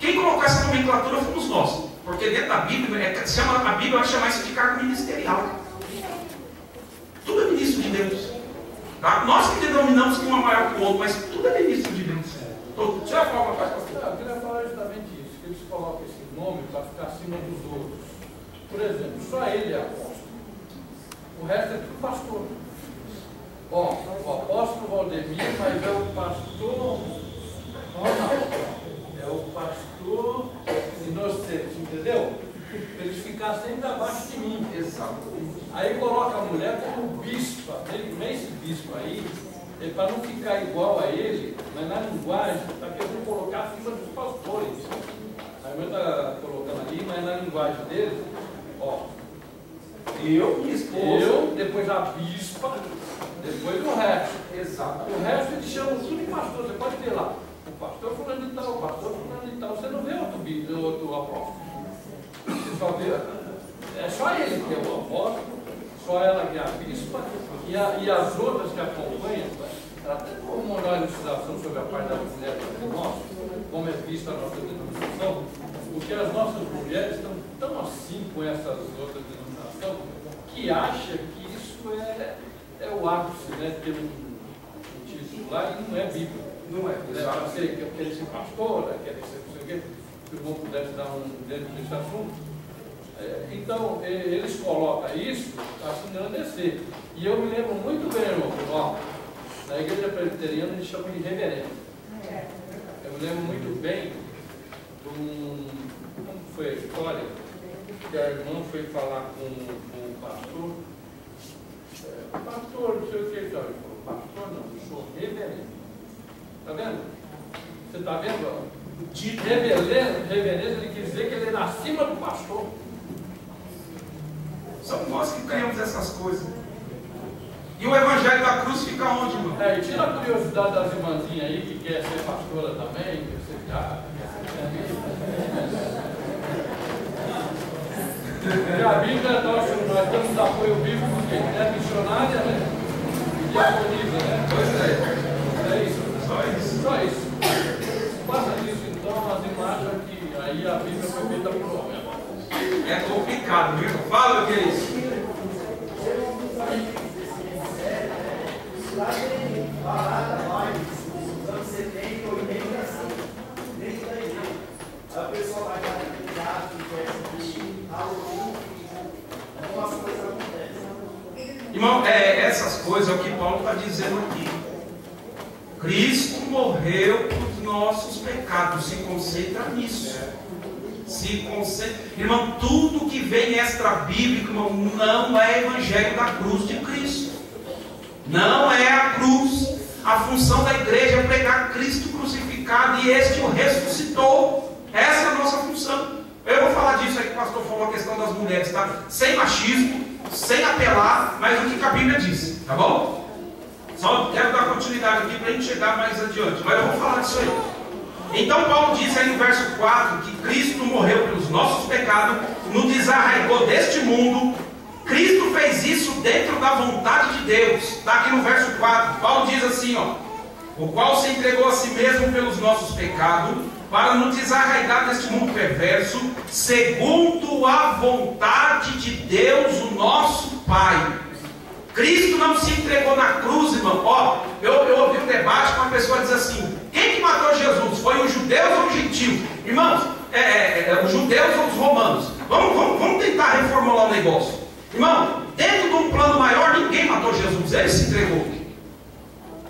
Quem colocou essa nomenclatura fomos nós. Porque dentro da Bíblia, a Bíblia vai chamar isso de cargo ministerial. Tudo é ministro de Deus. Tá? Nós que denominamos que um é maior que o outro, mas tudo é ministro de Deus. Deixa eu falar uma coisa. Eu queria falar justamente isso, que eles colocam esse nome para ficar acima dos outros. Por exemplo, só ele é apóstolo. O resto é tudo pastor. Ó, o apóstolo Valdemir, mas é o pastor Ronaldo. É o pastor inocente, entendeu? Para eles ficarem sempre abaixo de mim. Exato. Aí coloca a mulher como bispa. Esse bispo aí, para não ficar igual a ele, mas na linguagem, está querendo colocar acima dos pastores. Aí eu está colocando ali, mas na linguagem dele, ó. Eu, depois a bispa, depois o resto. Exato. O resto eles chamam tudo de pastor. Você pode ver lá. O pastor fulano de tal, o pastor fulano de tal. Você não vê outro apóstolo. Você só vê. É só ele que é o apóstolo, só ela que é a bispa, e as outras que acompanham, ela até como uma ilustração sobre a parte da mulher do nosso, como é vista a nossa denominação, porque as nossas mulheres estão tão assim com essas outras denominações, que acha que isso é o ápice, né? Ter um título lá e não é bíblico. Não é. Quer ser pastora, quer ser não sei o quê, que o irmão pudesse dar dentro desse assunto. Então, eles colocam isso para se engrandecer. E eu me lembro muito bem, irmão, ó, na igreja presbiteriana eles chamam de reverendo. Eu me lembro muito bem de como foi a história, que a irmã foi falar com o pastor. Pastor, não sei o que, ele falou, pastor não, eu sou reverendo. Está vendo? Você está vendo? De reverendo, ele quer dizer que ele era acima do pastor. Somos nós que criamos essas coisas. E o evangelho da cruz fica onde, irmão? E tira a curiosidade das irmãzinhas aí que quer ser pastora também, quer ser diácono. E a Bíblia, nós temos apoio bíblico porque é missionária, né? E diaconisa, né? Pois é. É isso. Só isso. Só isso. Passa disso então, as imagens que aí a Bíblia foi feita por homem. É complicado, viu? Fala o que é isso. Falar da live dos anos 70, 80, dentro da igreja. A pessoa vai dar atividade, quer Halloween, algumas coisas acontecem. Irmão, essas coisas é o que Paulo está dizendo aqui. Cristo morreu por nossos pecados. Se concentra nisso. Se concentra. Irmão, tudo que vem extra-bíblico, irmão, não é evangelho da cruz de Cristo. Não é a cruz. A função da igreja é pregar Cristo crucificado e este o ressuscitou. Essa é a nossa função. Eu vou falar disso aí que o pastor falou, a questão das mulheres, tá? Sem machismo, sem apelar, mas o que a Bíblia diz, tá bom? Só quero dar continuidade aqui para a gente chegar mais adiante, mas eu vou falar disso aí. Então Paulo diz aí no verso 4 que Cristo morreu pelos nossos pecados, nos desarraigou deste mundo. Cristo fez isso dentro da vontade de Deus. Está aqui no verso 4. Paulo diz assim, ó: o qual se entregou a si mesmo pelos nossos pecados, para nos desarraigar deste mundo perverso, segundo a vontade de Deus, o nosso Pai. Cristo não se entregou na cruz, irmão. Ó, eu ouvi um debate com uma pessoa diz assim: quem que matou Jesus? Foi os judeus ou os gentios? Irmãos, os judeus ou os romanos? Vamos tentar reformular o negócio. Irmão, dentro de um plano maior, ninguém matou Jesus, ele se entregou.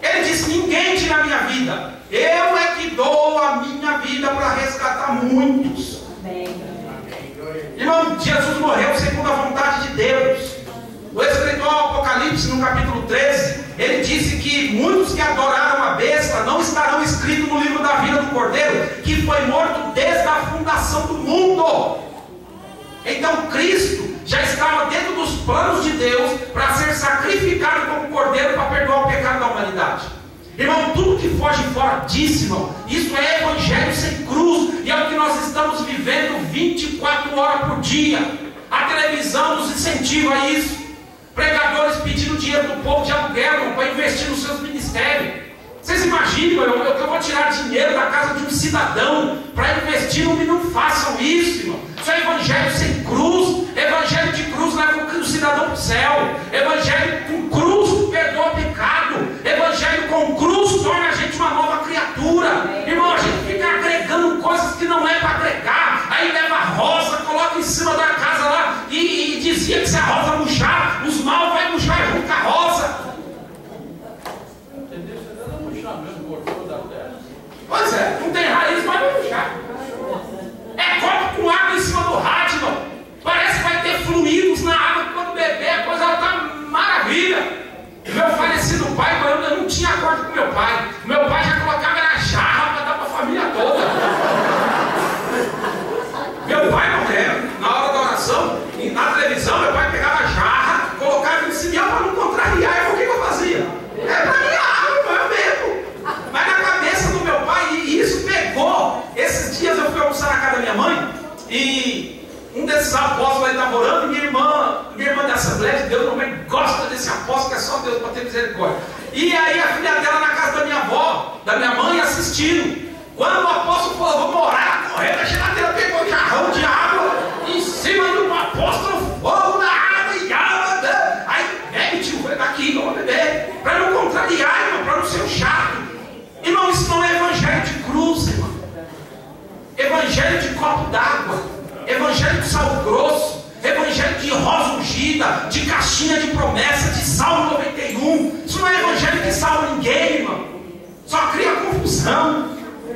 Ele disse: ninguém tira a minha vida, eu é que dou a minha vida para resgatar muitos. Irmão, Jesus morreu segundo a vontade de Deus. O escritor do Apocalipse, no capítulo 13, ele disse que muitos que adoraram a besta não estarão escritos no livro da vida do Cordeiro, que foi morto desde a fundação do mundo. Então Cristo já estava dentro dos planos de Deus para ser sacrificado como Cordeiro para perdoar o pecado da humanidade. Irmão, tudo que foge fora disso, irmão, isso é evangelho sem cruz, e é o que nós estamos vivendo 24 horas por dia. A televisão nos incentiva a isso. Pregadores pedindo dinheiro do povo de aluguel para investir nos seus ministérios. Vocês imaginam, eu vou tirar dinheiro da casa de um cidadão para investir no que? Não façam isso, irmão. Isso é evangelho sem cruz. Evangelho de cruz leva o cidadão para o céu. Evangelho com cruz perdoa o pecado. Evangelho com cruz torna a gente uma nova criatura. Irmão, a gente fica agregando coisas que não é para agregar. Aí leva a rosa, coloca em cima da casa lá e dizia que se a rosa murchar, os maus vai murchar junto com a rosa. Pois é, não tem raiz, vai murchar. É copo com água em cima do rádio, irmão. Parece que vai ter fluidos na água quando beber, a coisa está maravilha. Meu falecido pai, eu não tinha acordo com meu pai. Meu pai já colocava na jarra para dar para a família toda. Meu pai não era. Na hora da oração, na televisão, meu pai pegava a jarra, colocava em cima para não contrariar. E o que eu fazia? É para minha água, eu bebo. Mas na cabeça do meu pai, e isso pegou. Esses dias eu fui almoçar na casa da minha mãe, e um desses apóstolos aí estava orando, e minha irmã da Assembleia de Deus, mamãe gosta desse apóstolo, que é só Deus para ter misericórdia. E aí a filha dela na casa da minha avó, da minha mãe, assistindo. Quando o apóstolo falou: vamos orar, correndo, a geladeira pegou um jarrão de água, em cima do apóstolo, fogo na água e água. Aí, bebe, tio, foi daqui, vamos beber, para não contrariar, irmão, para não ser um chato. Irmão, isso não é evangelho de cruz, irmão. Evangelho de copo d'água, evangelho de sal grosso, evangelho de rosa ungida, de caixinha de promessa, de Salmo 91. Isso não é evangelho que salva ninguém, irmão. Só cria confusão.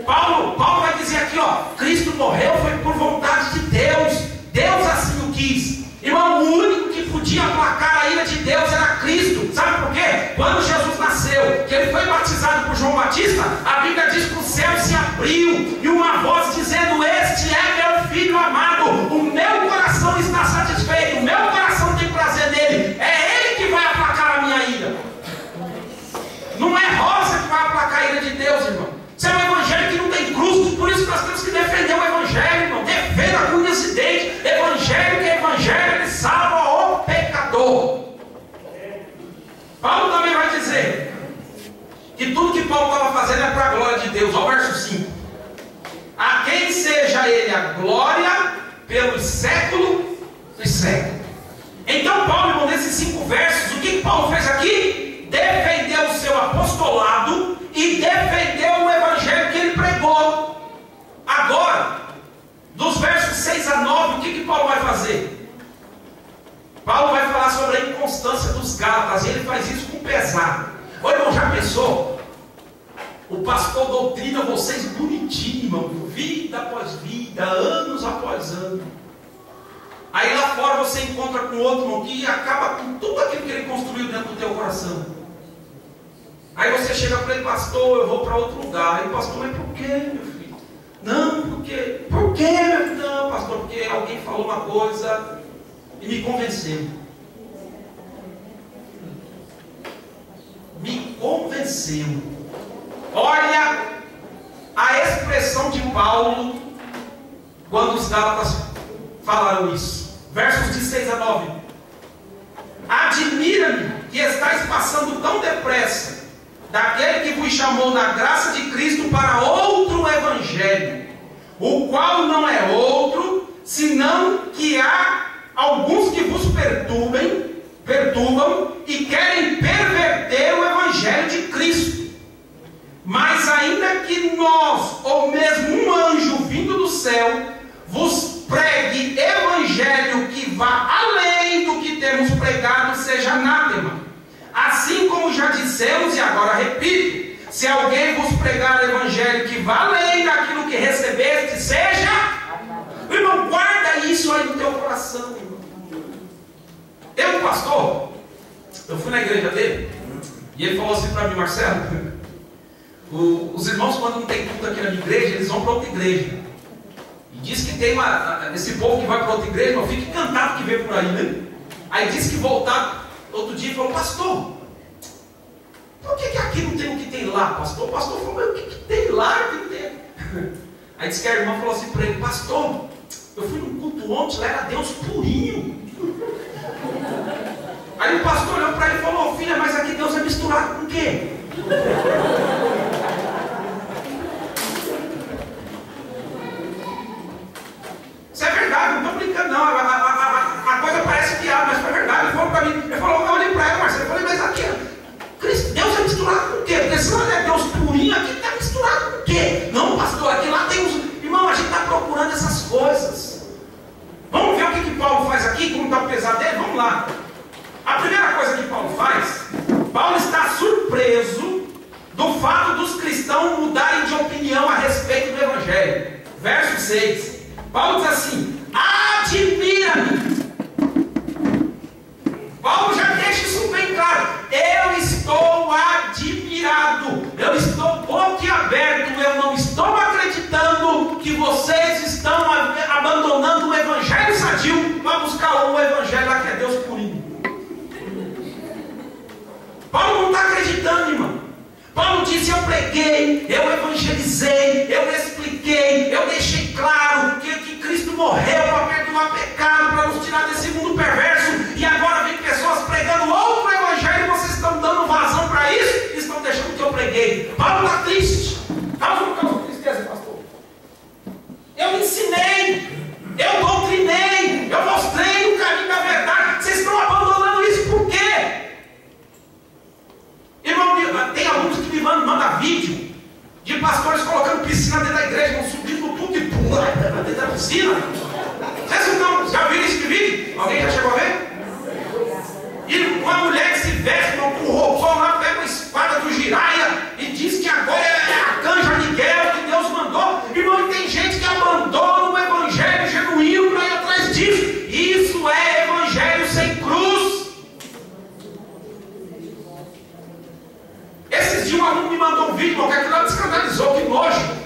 Paulo vai dizer aqui, ó: Cristo morreu foi por vontade de Deus. Deus assim o quis. Irmão, o único que podia aplacar a ira de Deus era Cristo. Sabe por quê? Quando Jesus nasceu, que ele foi batizado por João Batista, a Bíblia diz que o céu se abriu e uma voz dizendo: este é meu filho amado, o meu coração está satisfeito, o meu coração tem prazer nele. É ele que vai aplacar a minha ira. Não é rosa que vai aplacar a ira de Deus, irmão. Isso é um evangelho que não tem cruz. Por isso nós temos que defender o evangelho, irmão. Defenda a cruz desse dente. Evangelho que é evangelho, ele salva o pecador. Paulo também vai dizer que tudo que Paulo estava fazendo é para a glória de Deus. Olha o verso 5: a quem seja ele a glória pelos séculos dos séculos. Então Paulo, irmão, nesses 5 versos, o que Paulo fez aqui? Defendeu o seu apostolado e defendeu o evangelho que ele pregou. Agora, dos versos 6 a 9, o que Paulo vai fazer? Paulo vai falar sobre a inconstância dos Gálatas, e ele faz isso com pesar. Ô irmão, já pensou? O pastor doutrina vocês bonitinho, irmão, vida após vida, anos após anos. Aí lá fora você encontra com outro irmão que acaba com tudo aquilo que ele construiu dentro do teu coração. Aí você chega para ele: pastor, eu vou para outro lugar. Aí o pastor: mas por quê, meu filho? Não, porque. Por quê, meu filho? Não, pastor, porque alguém falou uma coisa e me convenceu. Me convenceu. venceu. Olha a expressão de Paulo quando os Gálatas falaram isso. Versos de 6 a 9. Admira-me que estáis passando tão depressa daquele que vos chamou da graça de Cristo para outro evangelho, o qual não é outro, senão que há alguns que vos perturbam e querem perverter o evangelho de Cristo. Mas ainda que nós, ou mesmo um anjo vindo do céu, vos pregue evangelho que vá além do que temos pregado, seja anátema. Assim como já dissemos e agora repito, se alguém vos pregar evangelho que vá além daquilo que recebeste, seja... Irmão, guarda isso aí no teu coração, irmão. Eu, pastor, eu fui na igreja dele e ele falou assim para mim: Marcelo, os irmãos, quando não tem culto aqui na minha igreja, eles vão para outra igreja. E diz que tem esse povo que vai para outra igreja, mas fica encantado que vê por aí, né? Aí disse que voltar outro dia e falou: pastor, por que aqui não tem o que tem lá, pastor? O pastor falou: mas o que tem lá? O que tem? Aí disse que a irmã falou assim para ele: pastor, eu fui num culto ontem, lá era Deus purinho. Aí o pastor olhou para ele e falou: filha, mas aqui Deus é misturado com o quê? Isso é verdade, não estou brincando não. A coisa parece piada, mas foi verdade. Ele falou para mim, eu olhei para ela, Marcelo, eu falei: mas aqui, Deus é misturado com o quê? Porque se não é Deus purinho, aqui está misturado com o quê? Não, pastor, aqui lá tem uns... Irmão, a gente está procurando essas coisas. Vamos ver o que Paulo faz aqui, como está o pesado dele? Vamos lá. A primeira coisa que Paulo faz, Paulo está surpreso do fato dos cristãos mudarem de opinião a respeito do Evangelho. Verso 6. Paulo diz assim: admira-me. Paulo já deixa isso bem claro. Eu estou admirado. Eu estou boquiaberto. Eu não estou acreditando que vocês estão abandonando o Evangelho sadio para buscar o Evangelho lá que é Deus purinho. Paulo não está acreditando, irmão. Paulo disse: eu preguei, eu evangelizei, eu expliquei, eu deixei claro que Cristo morreu para perdoar pecado, para nos tirar desse mundo perverso, e agora vem pessoas pregando outro evangelho e vocês estão dando vazão para isso e estão deixando o que eu preguei. Paulo está triste. Causa tristeza, pastor. Eu ensinei, eu doutrinei, eu mostrei o caminho da verdade. Vocês estão abandonando isso por quê? Irmão, tem alunos que me mandam vídeo de pastores colocando piscina dentro da igreja, vão subindo no púlpito e pular dentro da piscina. Vocês não já viram esse vídeo? Alguém já chegou a ver? E uma mulher que se veste com roupão lá, pega uma espada do giraia e diz que agora é a canja Miguel que Deus mandou. Irmão, e tem gente que abandona o evangelho genuíno para ir atrás disso. Isso é evangelho sem cruz. Esses dias um aluno me mandou um vídeo, porque aquilo lá me escandalizou, que nojo.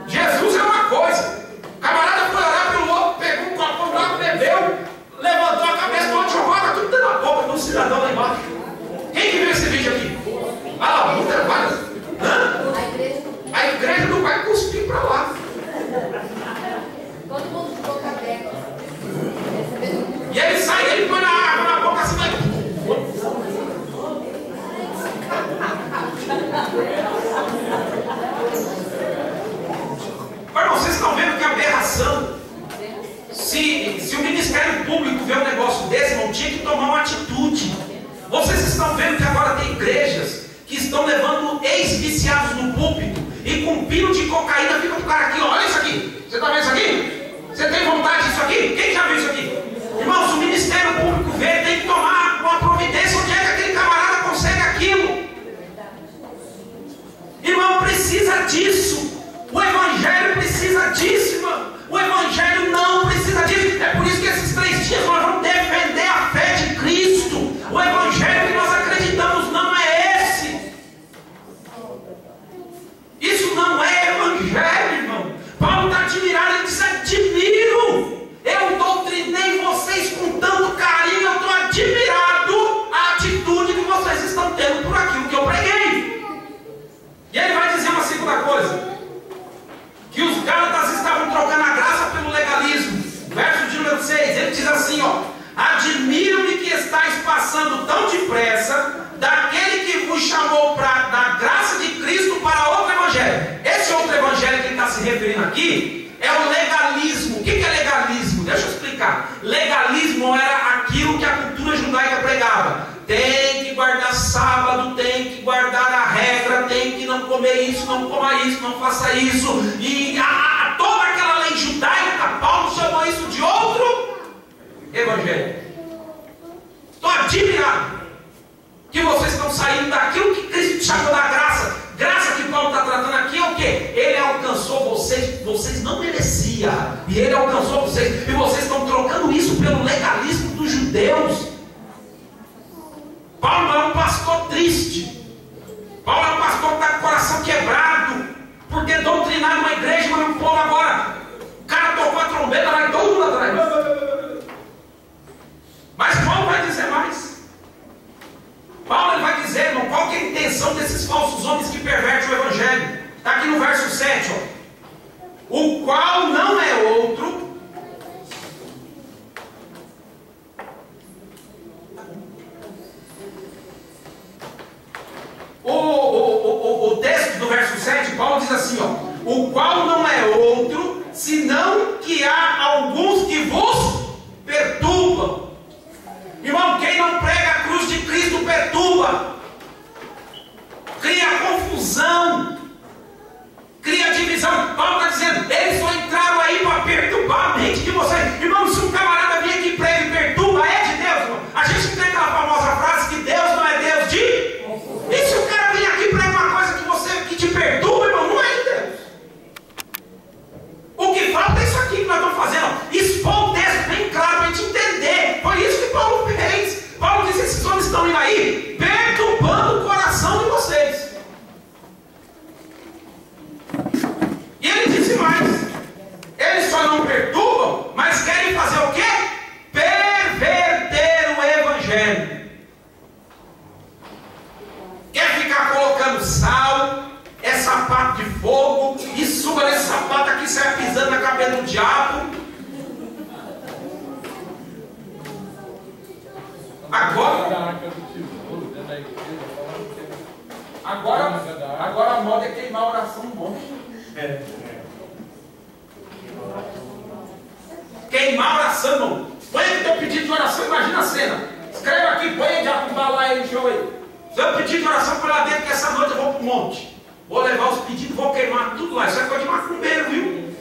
Jesus é uma coisa. O camarada foi orar pelo outro, pegou um copão lá, bebeu, levantou a cabeça do outro, jogou tudo dentro da boca do cidadão lá embaixo. Quem que viu esse vídeo aqui? Ah lá, muita várias. A igreja não vai cuspir para lá. Todo mundo de boca aberta. E ele sai, ele põe na água, na boca assim, vai. Mas vocês estão vendo que aberração. Se o Ministério Público vê um negócio desse, não tinha que tomar uma atitude. Vocês estão vendo que agora tem igrejas que estão levando ex-viciados no púlpito e com pino de cocaína fica o cara aqui, olha isso aqui. Você está vendo isso aqui? Você tem vontade disso aqui? Quem já viu isso aqui? Irmão, se o Ministério Público vê, tem que tomar uma providência. Onde é que aquele camarada consegue aquilo? Irmão, precisa disso. O Evangelho precisa disso, irmão. O Evangelho não precisa disso. É por isso que esses 3 dias nós vamos defender a fé de Cristo. O Evangelho que nós acreditamos não é esse. Isso não é Evangelho, irmão. Paulo está admirado, ele diz: isso, não faça isso. E toda aquela lei judaica, Paulo chamou isso de outro evangelho. Estou admirado que vocês estão saindo daquilo que Cristo chamou da graça. Graça que Paulo está tratando aqui é o quê? Ele alcançou vocês não mereciam, e ele alcançou vocês, e vocês estão trocando isso pelo legalismo dos judeus. Paulo é um pastor triste. Paulo é um pastor que está com o coração quebrado, porque doutrinar uma igreja, mas um povo agora, o cara tocou a trombeta, vai todo mundo atrás. Mas Paulo vai dizer mais. Paulo ele vai dizer, irmão, qual que é a intenção desses falsos homens que pervertem o evangelho. Está aqui no verso 7, ó. O qual não é outro o texto do verso 7, Paulo diz assim, ó: o qual não é outro, senão que há alguns que vos perturbam. Irmão, quem não prega a cruz de Cristo perturba, cria confusão, cria divisão. Paulo está dizendo, eles só entraram aí para perturbar a mente de vocês. Irmão, se um camarada vem aqui e prega e perturba, é de Deus, irmão. A gente tem aquela famosa frase que Deus não é Deus de... E se o cara vem aqui e prega uma coisa que te perturba, irmão, não é de Deus. O que falta é isso aqui que nós estamos fazendo, ó. Expor o texto bem claro para a gente entender. Foi isso que Paulo fez. Paulo disse, esses homens estão indo aí perturbando o coração de vocês. E ele disse mais, eles só não perturbam, mas querem fazer o quê? Perverter o evangelho. Quer ficar colocando sal, é sapato de fogo, e suba nesse sapato aqui, sai pisando na cabeça do diabo. Agora a moda é queimar a oração no monte. Queimar a oração, irmão. Põe aqui teu pedido de oração, imagina a cena. Escreve aqui, põe aí, já lá aí, show aí. Seu pedido de oração foi lá dentro, que essa noite eu vou pro monte. Vou levar os pedidos, vou queimar tudo lá. Isso é coisa de macumbeiro, viu?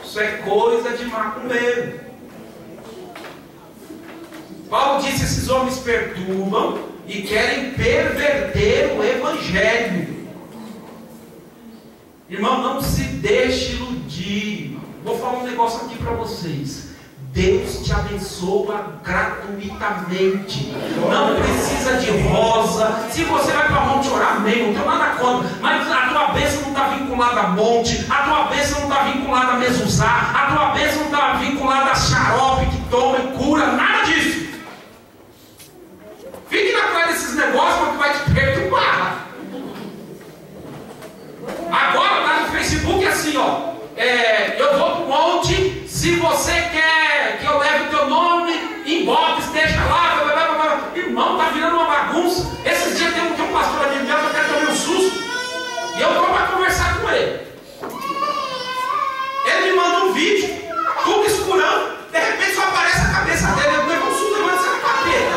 Isso é coisa de macumbeiro. Paulo disse, esses homens perturbam e querem perverter o evangelho. Irmão, não se deixe iludir, irmão. Vou falar um negócio aqui para vocês. Deus te abençoa gratuitamente. Não precisa de rosa. Se você vai para monte orar, amém, não tenho nada contra. Mas a tua bênção não está vinculada a monte. A tua bênção não está vinculada a mezuzá. A tua bênção não está vinculada a xarope que toma e cura. Nada disso. Fique na frente desses negócios porque vai te perturbar. Agora está no Facebook assim, ó. Eu vou para o monte. Se você quer que eu leve o teu nome, inbox, deixa lá, blá, blá, blá, blá. Irmão, tá virando uma bagunça. Esses dias tem um pastor ali meu, eu até tomei um susto. E eu vou para conversar com ele. Ele me manda um vídeo, tudo escurão. De repente só aparece a cabeça dele. Eu levei um susto, eu vou ser capeta.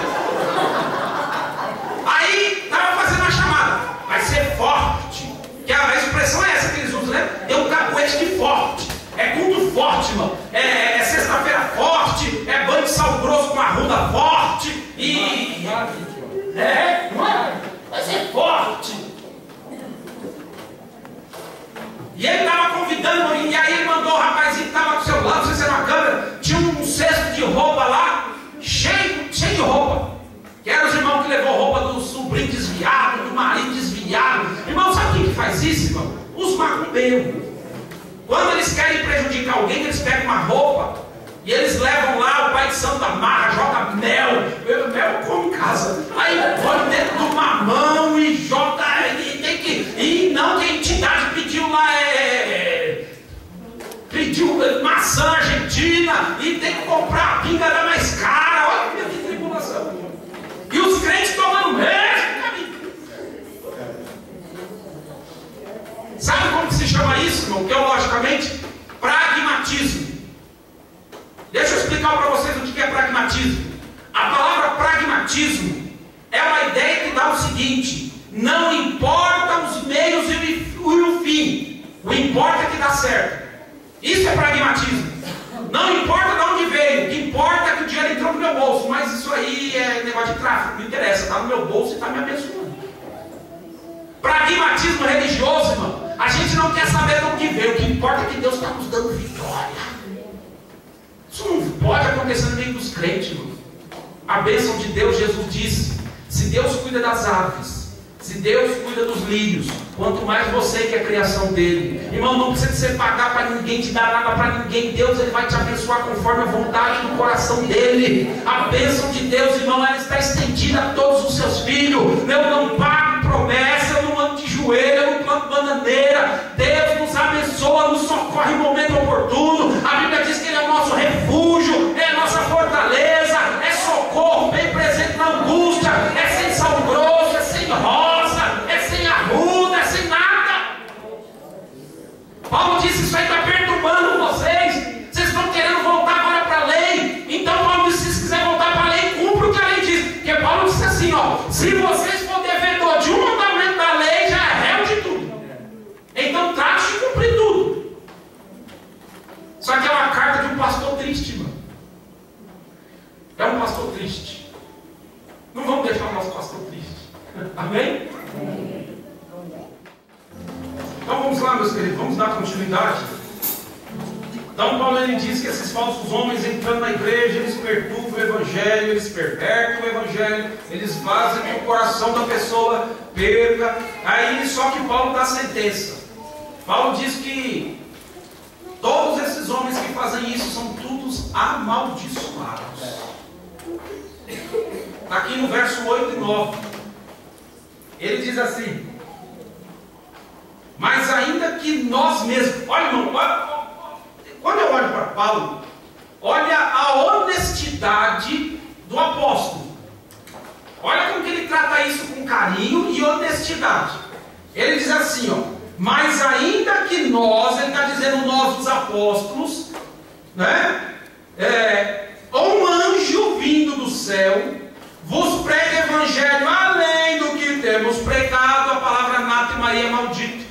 Aí, estava fazendo uma chamada. Vai ser forte. Que a expressão é essa que eles usam, né? Tem um cacuete de forte. É culto forte, irmão. É sexta-feira forte. É banho de sal grosso com arruda forte. E... vai ser forte. E ele estava convidando, e aí ele mandou o rapazinho que estava do seu lado, não sei se era uma câmera, tinha um cesto de roupa lá, cheio de roupa. Que eram os irmãos que levou roupa do sobrinho desviado, do marido desviado. Irmão, sabe quem que faz isso, irmão? Os macumbeiros. Quando eles querem prejudicar alguém, eles pegam uma roupa e eles levam lá, o pai de santo amarra, joga mel. Mel come em casa. Aí põe dentro do mamão e joga. E tem que. E não, que a entidade pediu lá. Pediu maçã argentina e tem que comprar a pinga da mais cara. Olha que tribulação. E os crentes tomando mesmo. Sabe como se chama isso, irmão? Teologicamente, pragmatismo. Deixa eu explicar para vocês o que é pragmatismo. A palavra pragmatismo é uma ideia que dá o seguinte: não importa os meios está no meu bolso e está me abençoando. Pragmatismo religioso, irmão. A gente não quer saber do que vem, o que importa é que Deus está nos dando vitória. Isso não pode acontecer no meio dos crentes, irmão. A bênção de Deus, Jesus disse: se Deus cuida das aves, se Deus cuida dos lírios, quanto mais você que é a criação dele. Irmão, não precisa de você pagar para ninguém, te dar nada para ninguém. Deus, ele vai te abençoar conforme a vontade do coração dele. A bênção de Deus, irmão, ela está estendida a todos os seus filhos. Eu não pago promessa, eu não ando de joelho, eu não planto bananeira. Deus nos abençoa, nos socorre em momento oportuno. A Bíblia diz que ele é o nosso refúgio, é a nossa fortaleza, é socorro, bem presente na angústia, é sem sal grosso, é sem rosa, é sem arruda, é sem nada. Paulo disse: isso aí está perturbando vocês. Vocês estão querendo voltar agora para a lei. Então Paulo disse: se quiser voltar para a lei, cumpra o que a lei diz. Porque Paulo disse assim, ó: se vocês for devedor de um mandamento da lei, já é réu de tudo. Então trate de cumprir tudo. Só que é uma carta de um pastor triste, mano. É um pastor triste. Não vamos deixar o nosso pastor triste. Amém? Então vamos lá, meus queridos, vamos dar continuidade. Então Paulo, ele diz que esses falsos homens entrando na igreja, eles perturbam o evangelho, eles pervertem o evangelho, eles fazem que o coração da pessoa perca. Aí só que Paulo dá a sentença. Paulo diz que todos esses homens que fazem isso são todos amaldiçoados. Aqui no verso 8 e 9 ele diz assim: mas ainda que nós mesmos, olha irmão, quando eu olho para Paulo, olha a honestidade do apóstolo. Olha como que ele trata isso com carinho e honestidade. Ele diz assim, ó: mas ainda que nós, ele está dizendo nós os apóstolos, né? Um anjo vindo do céu vos prega evangelho além do que temos pregado, a palavra anátema aí é maldito.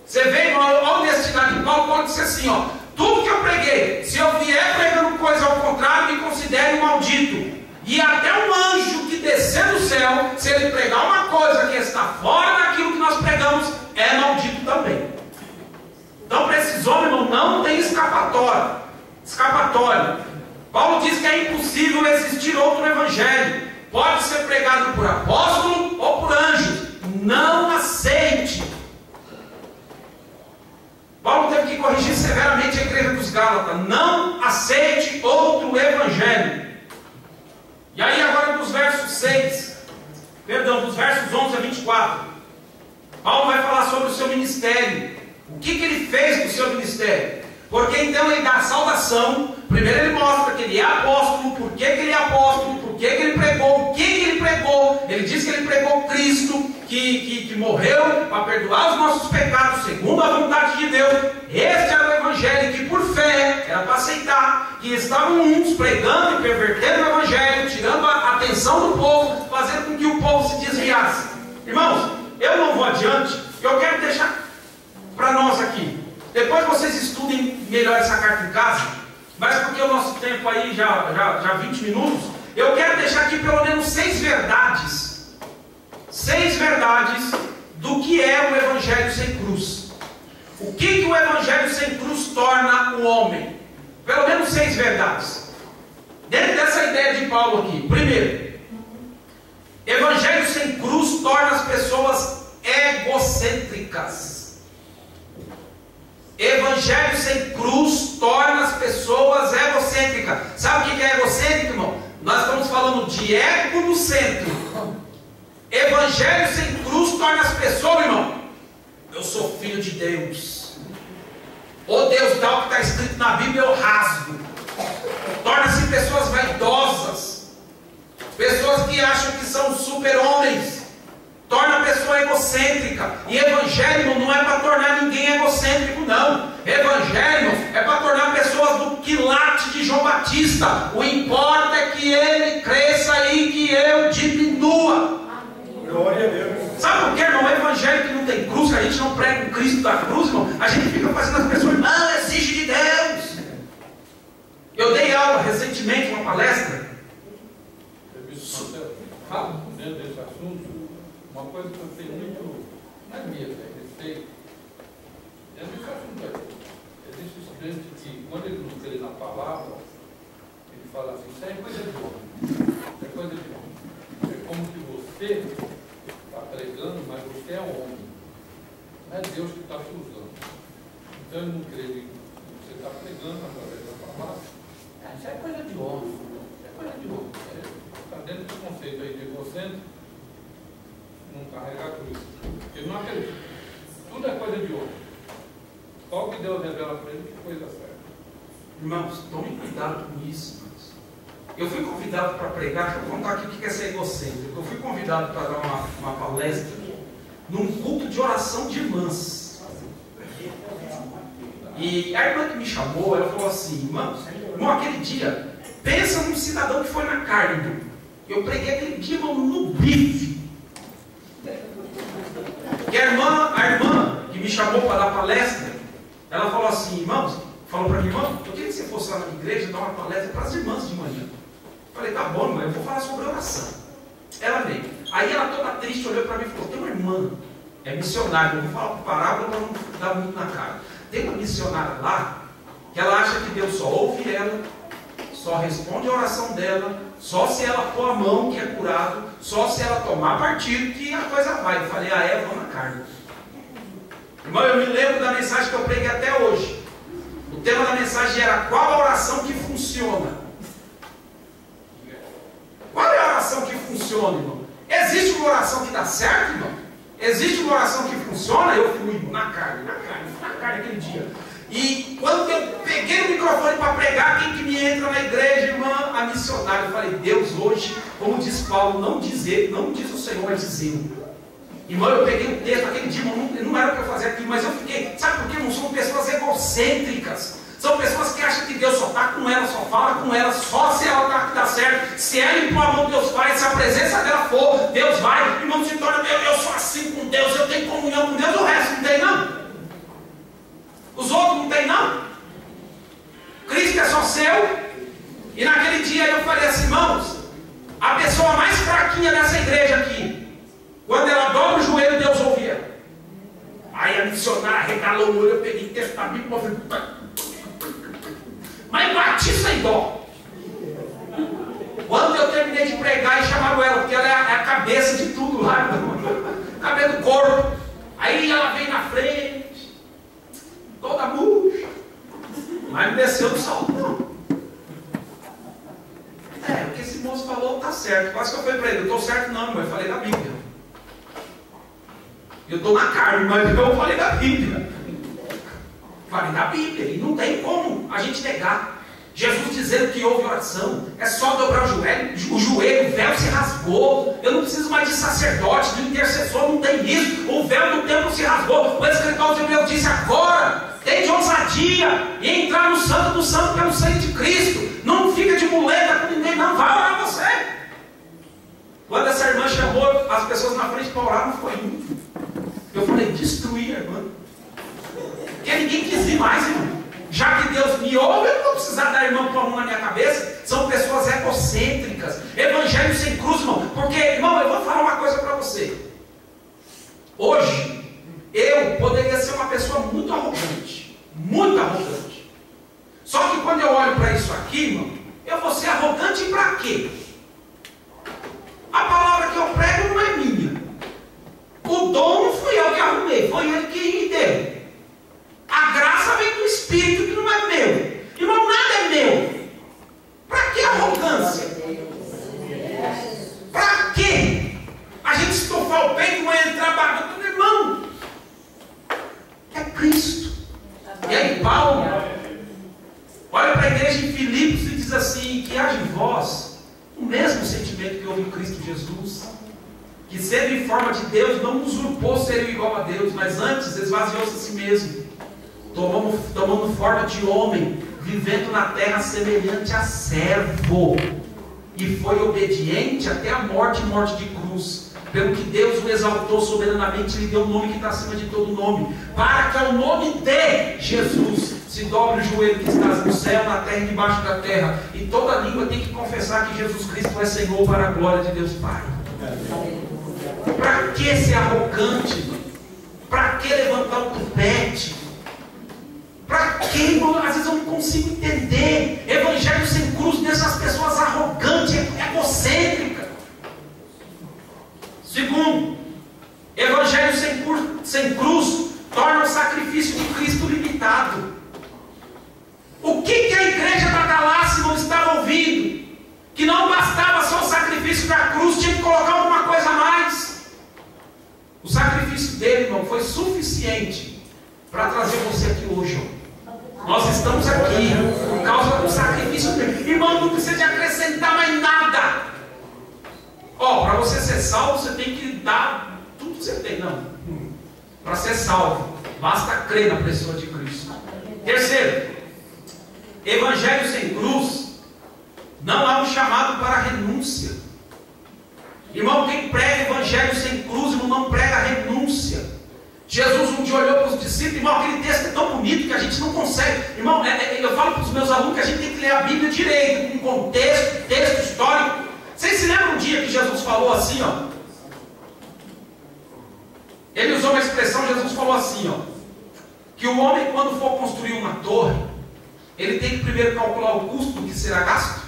Você vê, irmão, a honestidade de Paulo. Pode ser assim, ó: tudo que eu preguei, se eu vier pregando coisa ao contrário, me considere um maldito. E até um anjo que descer do céu, se ele pregar uma coisa que está fora daquilo que nós pregamos, é maldito também. Então para esses homens, irmão, não tem escapatória. Paulo diz que é impossível existir outro evangelho. Pode ser pregado por apóstolo ou por anjo. Não aceite. Paulo teve que corrigir severamente a igreja dos Gálatas: não aceite outro evangelho. E aí agora dos versos 11 a 24, Paulo vai falar sobre o seu ministério. O que ele fez com o seu ministério? Porque então ele dá a saudação. Primeiro ele mostra que ele é apóstolo, por que ele é apóstolo, por que ele pregou, o que ele pregou. Ele diz que ele pregou Cristo, que morreu para perdoar os nossos pecados, segundo a vontade de Deus. Este era o evangelho que por fé era para aceitar, que estavam uns pregando e pervertendo o evangelho, tirando a atenção do povo, fazendo com que o povo se desviasse. Irmãos, eu não vou adiante, eu quero deixar para nós aqui. Depois vocês estudem melhor essa carta em casa, mas porque o nosso tempo aí já 20 minutos, eu quero deixar aqui pelo menos 6 verdades. 6 verdades do que é o evangelho sem cruz. O que o evangelho sem cruz torna o homem? Pelo menos 6 verdades. Dentro dessa ideia de Paulo aqui. Primeiro, evangelho sem cruz torna as pessoas egocêntricas. Evangelho sem cruz torna as pessoas egocêntricas. Sabe o que é egocêntrico, irmão? Nós estamos falando de ego no centro. Evangelho sem cruz torna as pessoas, irmão: eu sou filho de Deus. Ou Deus dá o que está escrito na Bíblia, eu rasgo. Torna-se pessoas vaidosas, pessoas que acham que são super-homens. Torna a pessoa egocêntrica. E evangelho não é para tornar ninguém egocêntrico, não. Evangelho é para tornar pessoas do quilate de João Batista. O importa é que ele cresça e que eu diminua. Glória a Deus. Sabe por que, irmão? O evangelho que não tem cruz, que a gente não prega o Cristo da cruz, irmão, a gente fica fazendo as pessoas: não, exige de Deus. Eu dei aula recentemente, uma palestra, palavra, ele fala assim, isso é coisa de homem. Isso é coisa de homem. É como que você está pregando, mas você é homem. Não é Deus que está te usando. Então eu não creio que você está pregando através da palavra. Isso é coisa de homem. Isso é coisa de homem. Está dentro do conceito aí de egocêntrico, não carregar a cruz. Ele não acredita. Tudo é coisa de homem. Só o que Deus revela para ele que coisa certa. Irmãos, tome cuidado com isso, irmãos. Eu fui convidado para pregar, deixa eu contar aqui o que é ser egocêntrico. Eu fui convidado para dar uma palestra num culto de oração de irmãs. E a irmã que me chamou, ela falou assim, irmão, aquele dia, pensa num cidadão que foi na carne, irmão. Eu preguei aquele dia, irmão, no bife. E a irmã que me chamou para dar palestra, ela falou assim, irmãos, falou para mim, irmão, eu queria que você fosse lá na igreja dar uma palestra para as irmãs de manhã. Eu falei, tá bom, irmã, eu vou falar sobre oração. Ela veio. Aí ela toda triste olhou para mim e falou, tem uma irmã, é missionária, eu vou falar por parábola para não dar muito na cara. Tem uma missionária lá, que ela acha que Deus só ouve ela, só responde a oração dela, só se ela pôr a mão que é curado, só se ela tomar partido que a coisa vai. Eu falei, vamos na carne. Irmão, eu me lembro da mensagem que eu preguei até hoje. O tema da mensagem era qual a oração que funciona? Qual é a oração que funciona, irmão? Existe uma oração que dá certo, irmão? Existe uma oração que funciona? Eu fui na carne aquele dia. E quando eu peguei o microfone para pregar, quem que me entra na igreja, irmã? A missionária. Eu falei, Deus, hoje, como diz Paulo, não diz o Senhor, mas diz eu. Irmão, eu peguei o texto, aquele dia, irmão, não era para eu fazer aquilo, mas eu fiquei, sabe por quê? Não são pessoas egocêntricas. São pessoas que acham que Deus só está com ela, só fala com ela, só se ela está que dá certo. Se ela impor a mão, Deus faz. Se a presença dela for, Deus vai. Irmão, se torna, eu sou assim com Deus, eu tenho comunhão com Deus, o resto não tem não. Os outros não tem não. Cristo é só seu. E naquele dia eu falei assim, irmãos, a pessoa mais fraquinha dessa igreja aqui, quando ela dobra o joelho, Deus ouvia. Aí a missionária regalou o olho, eu peguei o texto da Bíblia, mas bati sem dó. Quando eu terminei de pregar e chamaram ela, porque ela é a cabeça de tudo lá, cabeça do corpo. Aí ela veio na frente, toda murcha, mas não desceu do salto, não. O que esse moço falou tá certo. Quase que eu falei para ele, eu estou certo não, mas eu falei da Bíblia. Eu estou na carne, mas eu falei da Bíblia. Falei da Bíblia, e não tem como a gente negar. Jesus dizendo que houve oração, é só dobrar o joelho, o véu se rasgou. Eu não preciso mais de sacerdote, de intercessor, não tem isso. O véu do templo se rasgou. O escritor de Deus disse agora, tem de ousadia e entrar no santo do santo pelo sangue de Cristo. Não fica de muleta com ninguém, não, vai orar você. Quando essa irmã chamou as pessoas na frente para orar, não foi um. Eu falei, destruir a irmã. Porque ninguém quis ir mais, irmão. Já que Deus me ouve, eu não vou precisar da irmã com a mão na minha cabeça. São pessoas egocêntricas. Evangelho sem cruz, irmão. Porque, irmão, eu vou falar uma coisa para você. Hoje, eu poderia ser uma pessoa muito arrogante. Muito arrogante. Só que quando eu olho para isso aqui, irmão, eu vou ser arrogante para quê? A palavra que eu prego não é minha. O dom não fui eu que arrumei, foi ele que me deu. A graça vem do Espírito, que não é meu. Irmão, nada é meu. Para que arrogância? Para que a gente estufar o peito e vai entrar batendo? Irmão, é Cristo. E aí Paulo olha para a igreja em Filipos e diz assim, que haja em vós o mesmo sentimento que houve em Cristo Jesus, que sendo em forma de Deus, não usurpou ser igual a Deus, mas antes esvaziou-se a si mesmo, tomando forma de homem, vivendo na terra semelhante a servo, e foi obediente até a morte de cruz, pelo que Deus o exaltou soberanamente, lhe deu um nome que está acima de todo nome, para que ao nome de Jesus se dobre o joelho que está no céu, na terra e debaixo da terra, e toda língua tem que confessar que Jesus Cristo é Senhor, para a glória de Deus Pai. Para que ser arrogante? Para que levantar o tupete? Para que, irmão? Às vezes eu não consigo entender. suficiente para trazer você aqui hoje. Nós estamos aqui por causa do sacrifício dele. Irmão, não precisa de acrescentar mais nada. Para você ser salvo, você tem que dar tudo que você tem. Não. Para ser salvo, basta crer na pessoa de Cristo. Terceiro, evangelho sem cruz não há um chamado para renúncia. Irmão, quem prega evangelho sem cruz não prega renúncia. Jesus um dia olhou para os discípulos, irmão, aquele texto é tão bonito que a gente não consegue. Irmão, eu falo para os meus alunos que a gente tem que ler a Bíblia direito, com contexto, texto histórico. Vocês se lembram um dia que Jesus falou assim, Ele usou uma expressão, Jesus falou assim, que o homem, quando for construir uma torre, ele tem que primeiro calcular o custo do que será gasto.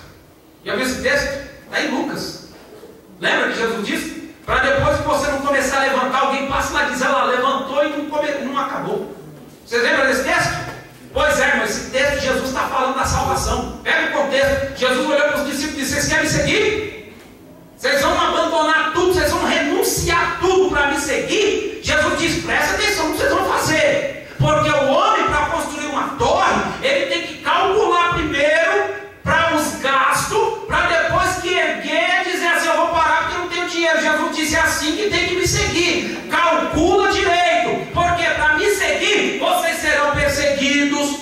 Já viu esse texto? Está em Lucas. Lembra que Jesus disse? Para depois que você não começar a levantar, alguém passa lá e diz, ela levantou e não acabou. Vocês lembram desse texto? Pois é, mas esse texto Jesus está falando da salvação. Pega o contexto. Jesus olhou para os discípulos e disse, vocês querem me seguir? Vocês vão abandonar tudo, vocês vão renunciar tudo para me seguir? Jesus disse, presta atenção no que vocês vão fazer. Porque o homem, para construir uma torre, ele tem que calcular primeiro para os gastos, para depois que erguer, dizer assim, eu vou parar porque eu não tenho dinheiro. Jesus disse, é assim que tem que me seguir. Calcula direito, porque para me seguir, vocês serão perseguidos,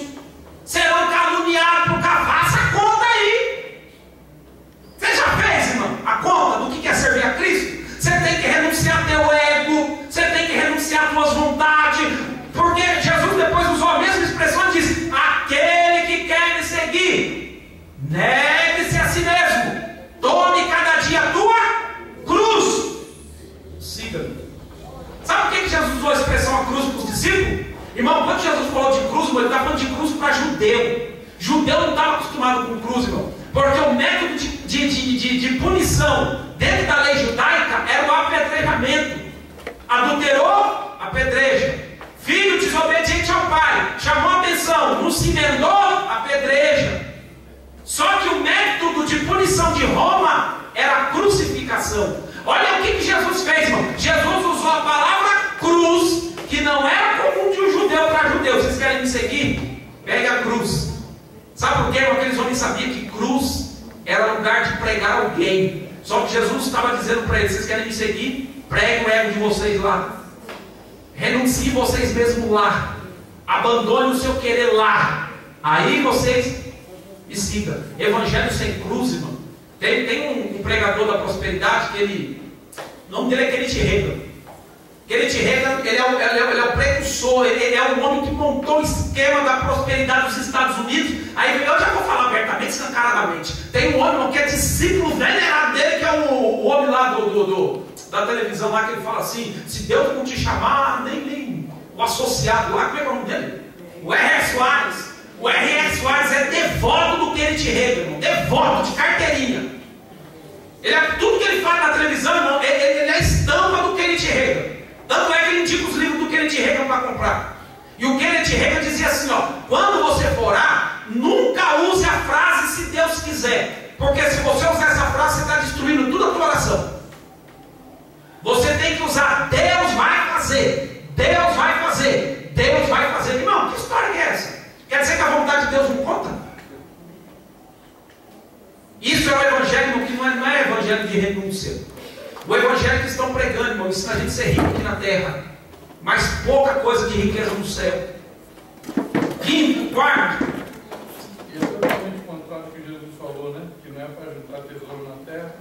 serão caluniados por causa. Faça a conta aí. Você já fez, irmão, a conta do que é servir a Cristo? Você tem que renunciar teu ego, você tem que renunciar tuas vontades, porque Jesus depois usou a mesma expressão e disse, aquele que quer me seguir, negue-se a si mesmo, tome cada dia a tua cruz, siga-me. Sabe por que Jesus usou a expressão a cruz para os discípulos? Irmão, quando Jesus falou de cruz, ele estava falando de cruz para judeu. Judeu não estava acostumado com cruz, irmão, porque o método de punição dentro da lei judaica era o apedrejamento. Adulterou, apedreja. Filho desobediente ao pai, chamou a atenção, não se emendou, apedreja. Só que o método de punição de Roma era a crucificação. Olha o que Jesus fez, irmão. Jesus usou a palavra cruz, que não era comum de um judeu para judeu. Vocês querem me seguir? Pegue a cruz. Sabe por quê? Porque aqueles homens sabiam que cruz era lugar de pregar alguém. Só que Jesus estava dizendo para eles, vocês querem me seguir? Pregue o ego de vocês lá. Renuncie vocês mesmos lá. Abandone o seu querer lá. Aí vocês me sigam. Evangelho sem cruz, irmão. Tem um pregador da prosperidade que o nome dele é Kenneth Hagin. Kenneth Hagin, ele é o precursor, ele é o homem que montou o esquema da prosperidade dos Estados Unidos. Aí eu já vou falar abertamente, escancaradamente. Tem um homem que é discípulo venerado dele, que é o homem lá da televisão lá, que ele fala assim, se Deus não te chamar, nem o associado lá, como é o nome dele? O R.R. Soares. O R.R. Soares é devoto do Kenneth Hagin, irmão, devoto, de carteirinha. Tudo que ele faz na televisão, irmão, ele é a estampa do Kenneth Hagin. Tanto é que ele indica os livros do Kenneth Hagin para comprar. E o Kenneth Hagin dizia assim, quando você for orar, nunca use a frase se Deus quiser. Porque se você usar essa frase, você está destruindo toda a tua oração. Você tem que usar Deus vai fazer, Deus vai fazer, Deus vai fazer. Irmão, que história é essa? Quer dizer que a vontade de Deus não conta? Isso é o evangelho que não é evangelho de renúncia. O evangelho que estão pregando, irmão, ensina a gente a ser rico aqui na terra, mas pouca coisa de riqueza no céu. Quinto, quarto. Isso é totalmente contrário ao que Jesus falou, né? Que não é para juntar tesouro na terra,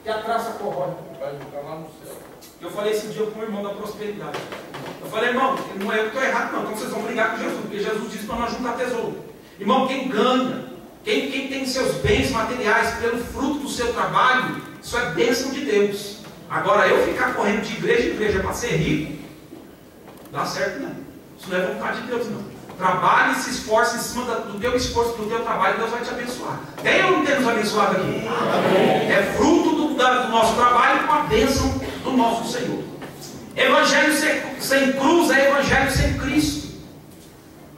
E a traça corrói. vai juntar lá no céu. Eu falei esse dia com o irmão da prosperidade. Eu falei, irmão, não é eu que estou errado, não. Então vocês vão brigar com Jesus, porque Jesus disse para nós juntar tesouro. Irmão, quem ganha, quem tem seus bens materiais pelo fruto do seu trabalho, isso é bênção de Deus. Agora, eu ficar correndo de igreja em igreja para ser rico, dá certo não. Isso não é vontade de Deus, não. Trabalhe e se esforce em cima do teu esforço, do teu trabalho, Deus vai te abençoar. Tem ou não tem nos abençoado aqui? Amém. É fruto do nosso trabalho com a bênção do nosso Senhor. Evangelho sem cruz é evangelho sem Cristo.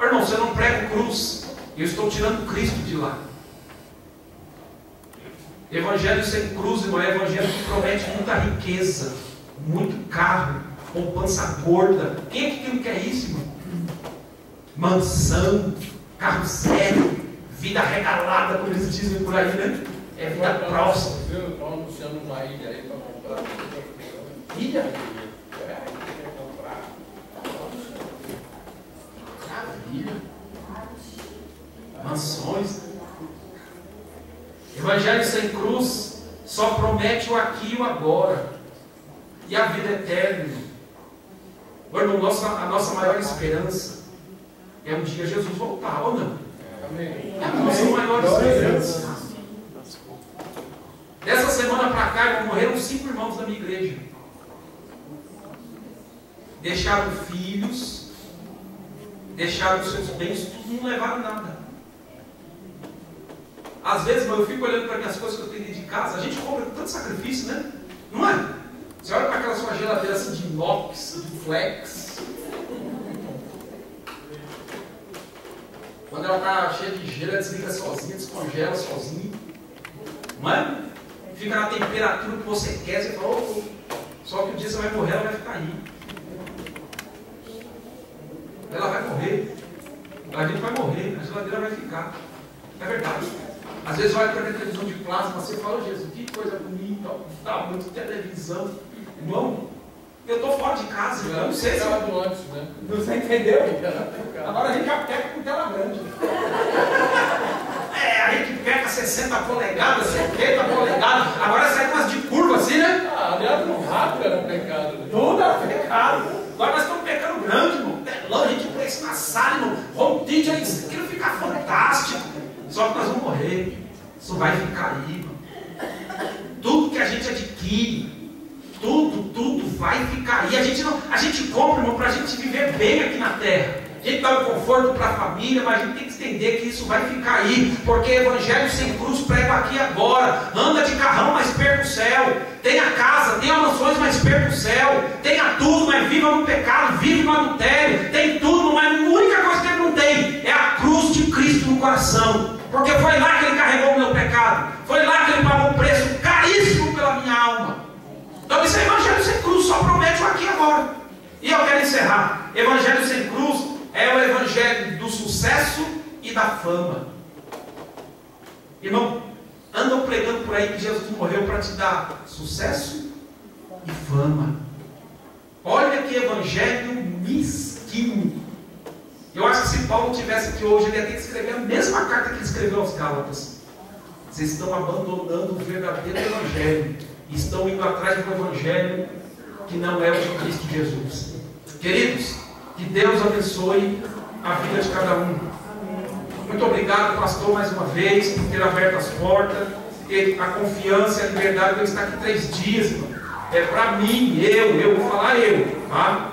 Irmão, se eu não prego cruz, eu estou tirando Cristo de lá. Evangelho sem cruz, irmão, é evangelho que promete muita riqueza, muito carro, poupança gorda. Quem é que não quer isso, irmão? Mansão, carro zero, vida regalada, como eles dizem por aí, né? É vida próxima. Estão anunciando uma ilha aí para comprar. Ilha? É, quer comprar. Maravilha. Mansões. Evangelho sem cruz só promete o aqui e o agora. E a vida eterna, irmão. A nossa maior esperança é um dia Jesus voltar, ou não? Amém. É a nossa maior esperança. Dessa semana para cá, morreram 5 irmãos da minha igreja. Deixaram filhos, deixaram seus bens, tudo, não levaram nada. Às vezes, eu fico olhando para as coisas que eu tenho dentro de casa, a gente compra com tanto sacrifício, né? Não é? Você olha para aquela sua geladeira assim de inox, de flex. Quando ela está cheia de gelo, ela desliga sozinha, descongela sozinha. Não é? Fica na temperatura que você quer, você fala, oh, só que um dia você vai morrer, ela vai ficar aí. Ela vai morrer. A gente vai morrer, a geladeira vai ficar. É verdade. Às vezes olha para a televisão de plasma, você fala, Jesus, que coisa bonita, tá muito televisão. Irmão, eu estou fora de casa, eu não sei se... Antes, né? Você entendeu? Agora a gente já peca com tela grande. A gente peca 60 polegadas, 70 polegadas, agora sai umas de curva assim, né? Aliás, no rádio era pecado. Né? Tudo era pecado. Agora nós estamos pecando grande, irmão. Telão, a gente põe isso na sala, irmão. Home theater, aquilo fica fantástico. Só que nós vamos morrer. Isso vai ficar aí, irmão. Tudo que a gente adquire, tudo vai ficar aí. A gente compra, irmão, para a gente viver bem aqui na terra. A gente dá o conforto para a família, mas a gente tem que entender que isso vai ficar aí, porque evangelho sem cruz prego aqui agora. Anda de carrão, mas perca o céu. Tenha casa, tenha mansões, mas perca o céu. Tenha tudo, mas viva no pecado, vive no adultério. Tem tudo, mas a única coisa que ele não tem é a cruz de Cristo no coração. Porque foi lá que ele carregou o meu pecado. Foi lá que ele pagou um preço caríssimo pela minha alma. Então isso é evangelho sem cruz, só promete o aqui e agora. E eu quero encerrar. Evangelho sem cruz é o evangelho do sucesso e da fama. Irmão, andam pregando por aí que Jesus morreu para te dar sucesso e fama. Olha que evangelho mesquinho. Eu acho que se Paulo estivesse aqui hoje, ele ia ter que escrever a mesma carta que ele escreveu aos Gálatas. Vocês estão abandonando o verdadeiro evangelho. Estão indo atrás de um evangelho que não é o de Cristo Jesus. Queridos, que Deus abençoe a vida de cada um. Muito obrigado, pastor, mais uma vez, por ter aberto as portas, ter a confiança e a liberdade de eu estar aqui 3 dias, irmão. É para mim, eu vou falar tá?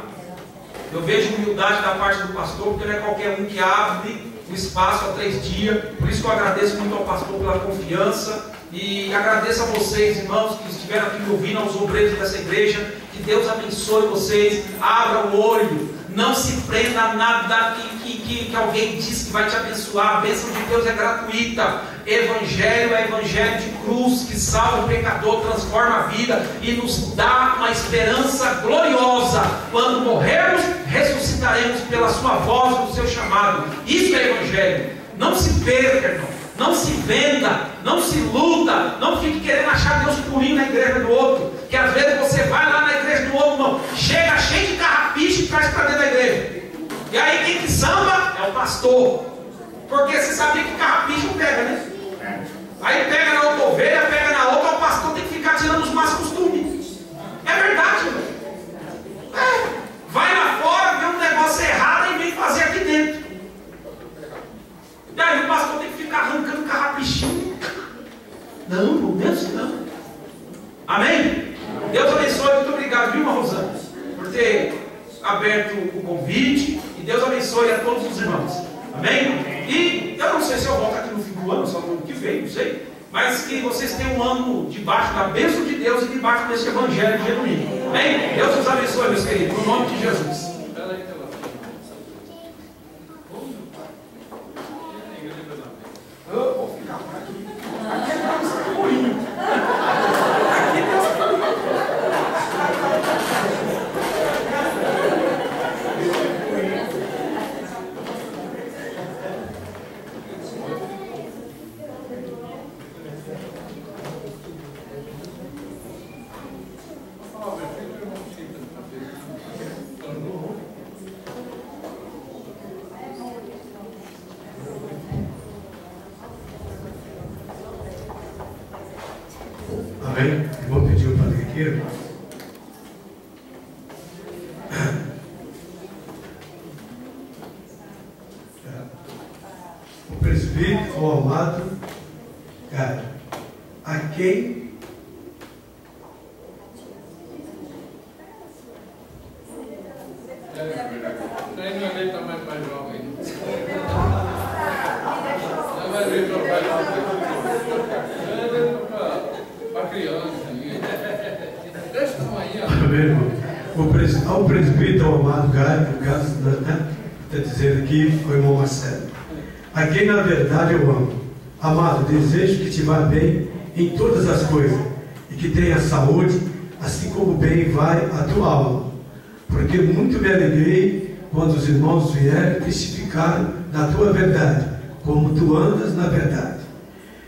Eu vejo humildade da parte do pastor, porque não é qualquer um que abre o espaço há 3 dias. Por isso que eu agradeço muito ao pastor pela confiança. E agradeço a vocês, irmãos, que estiveram aqui me ouvindo, aos obreiros dessa igreja. Que Deus abençoe vocês, abra o olho. Não se prenda a nada que alguém diz que vai te abençoar. A bênção de Deus é gratuita. Evangelho é evangelho de cruz, que salva o pecador, transforma a vida e nos dá uma esperança gloriosa. Quando morrermos, ressuscitaremos pela sua voz, no seu chamado. Isso é evangelho. Não se perca, irmão. Não se venda, não se luta, não fique querendo achar Deus purinho na igreja do outro. Que às vezes você vai lá na igreja do outro, irmão, chega cheio de carrapicho e traz para dentro da igreja. E aí quem que samba é o pastor. Porque você sabia que carrapicho pega, né? Aí pega na outra ovelha, pega na outra, o pastor tem que ficar tirando os más costumes. É verdade, irmão. Vai lá fora, vê um negócio errado e vem fazer aqui dentro. E aí o pastor tem que ficar arrancando carrapichinho. Não, Deus não. Amém? Deus abençoe, muito obrigado, viu, irmã Rosana, por ter aberto o convite. E Deus abençoe a todos os irmãos. Amém? E eu não sei se eu volto aqui no fim do ano, só no ano que vem, não sei. Mas que vocês tenham um ano debaixo da bênção de Deus e debaixo desse evangelho genuíno. Amém? Deus os abençoe, meus queridos, no nome de Jesus. Eu vou ficar por aqui. Aqui é para você purinho. Aqui Deus está. Amém? Vou pedir o Padre Riqueiro. O presbítero, o amado, cara, a quem Minha lei está mais jovem. Não vai ver para o pai para a criança. Desse tamanho. Ao presbítero, ao amado Gário, no caso, né, está dizendo aqui, o irmão Marcelo, a quem na verdade eu amo. Amado, desejo que te vá bem em todas as coisas e que tenha saúde, assim como bem vai a tua alma. Porque muito me alegrei quando os irmãos vieram e testificaram da tua verdade, como tu andas na verdade.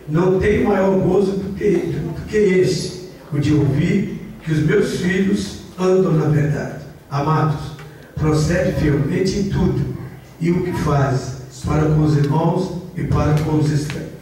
Não tenho maior gozo do que este, o de ouvir que os meus filhos andam na verdade. Amados, procede fielmente em tudo, e o que faz, para com os irmãos e para com os estranhos.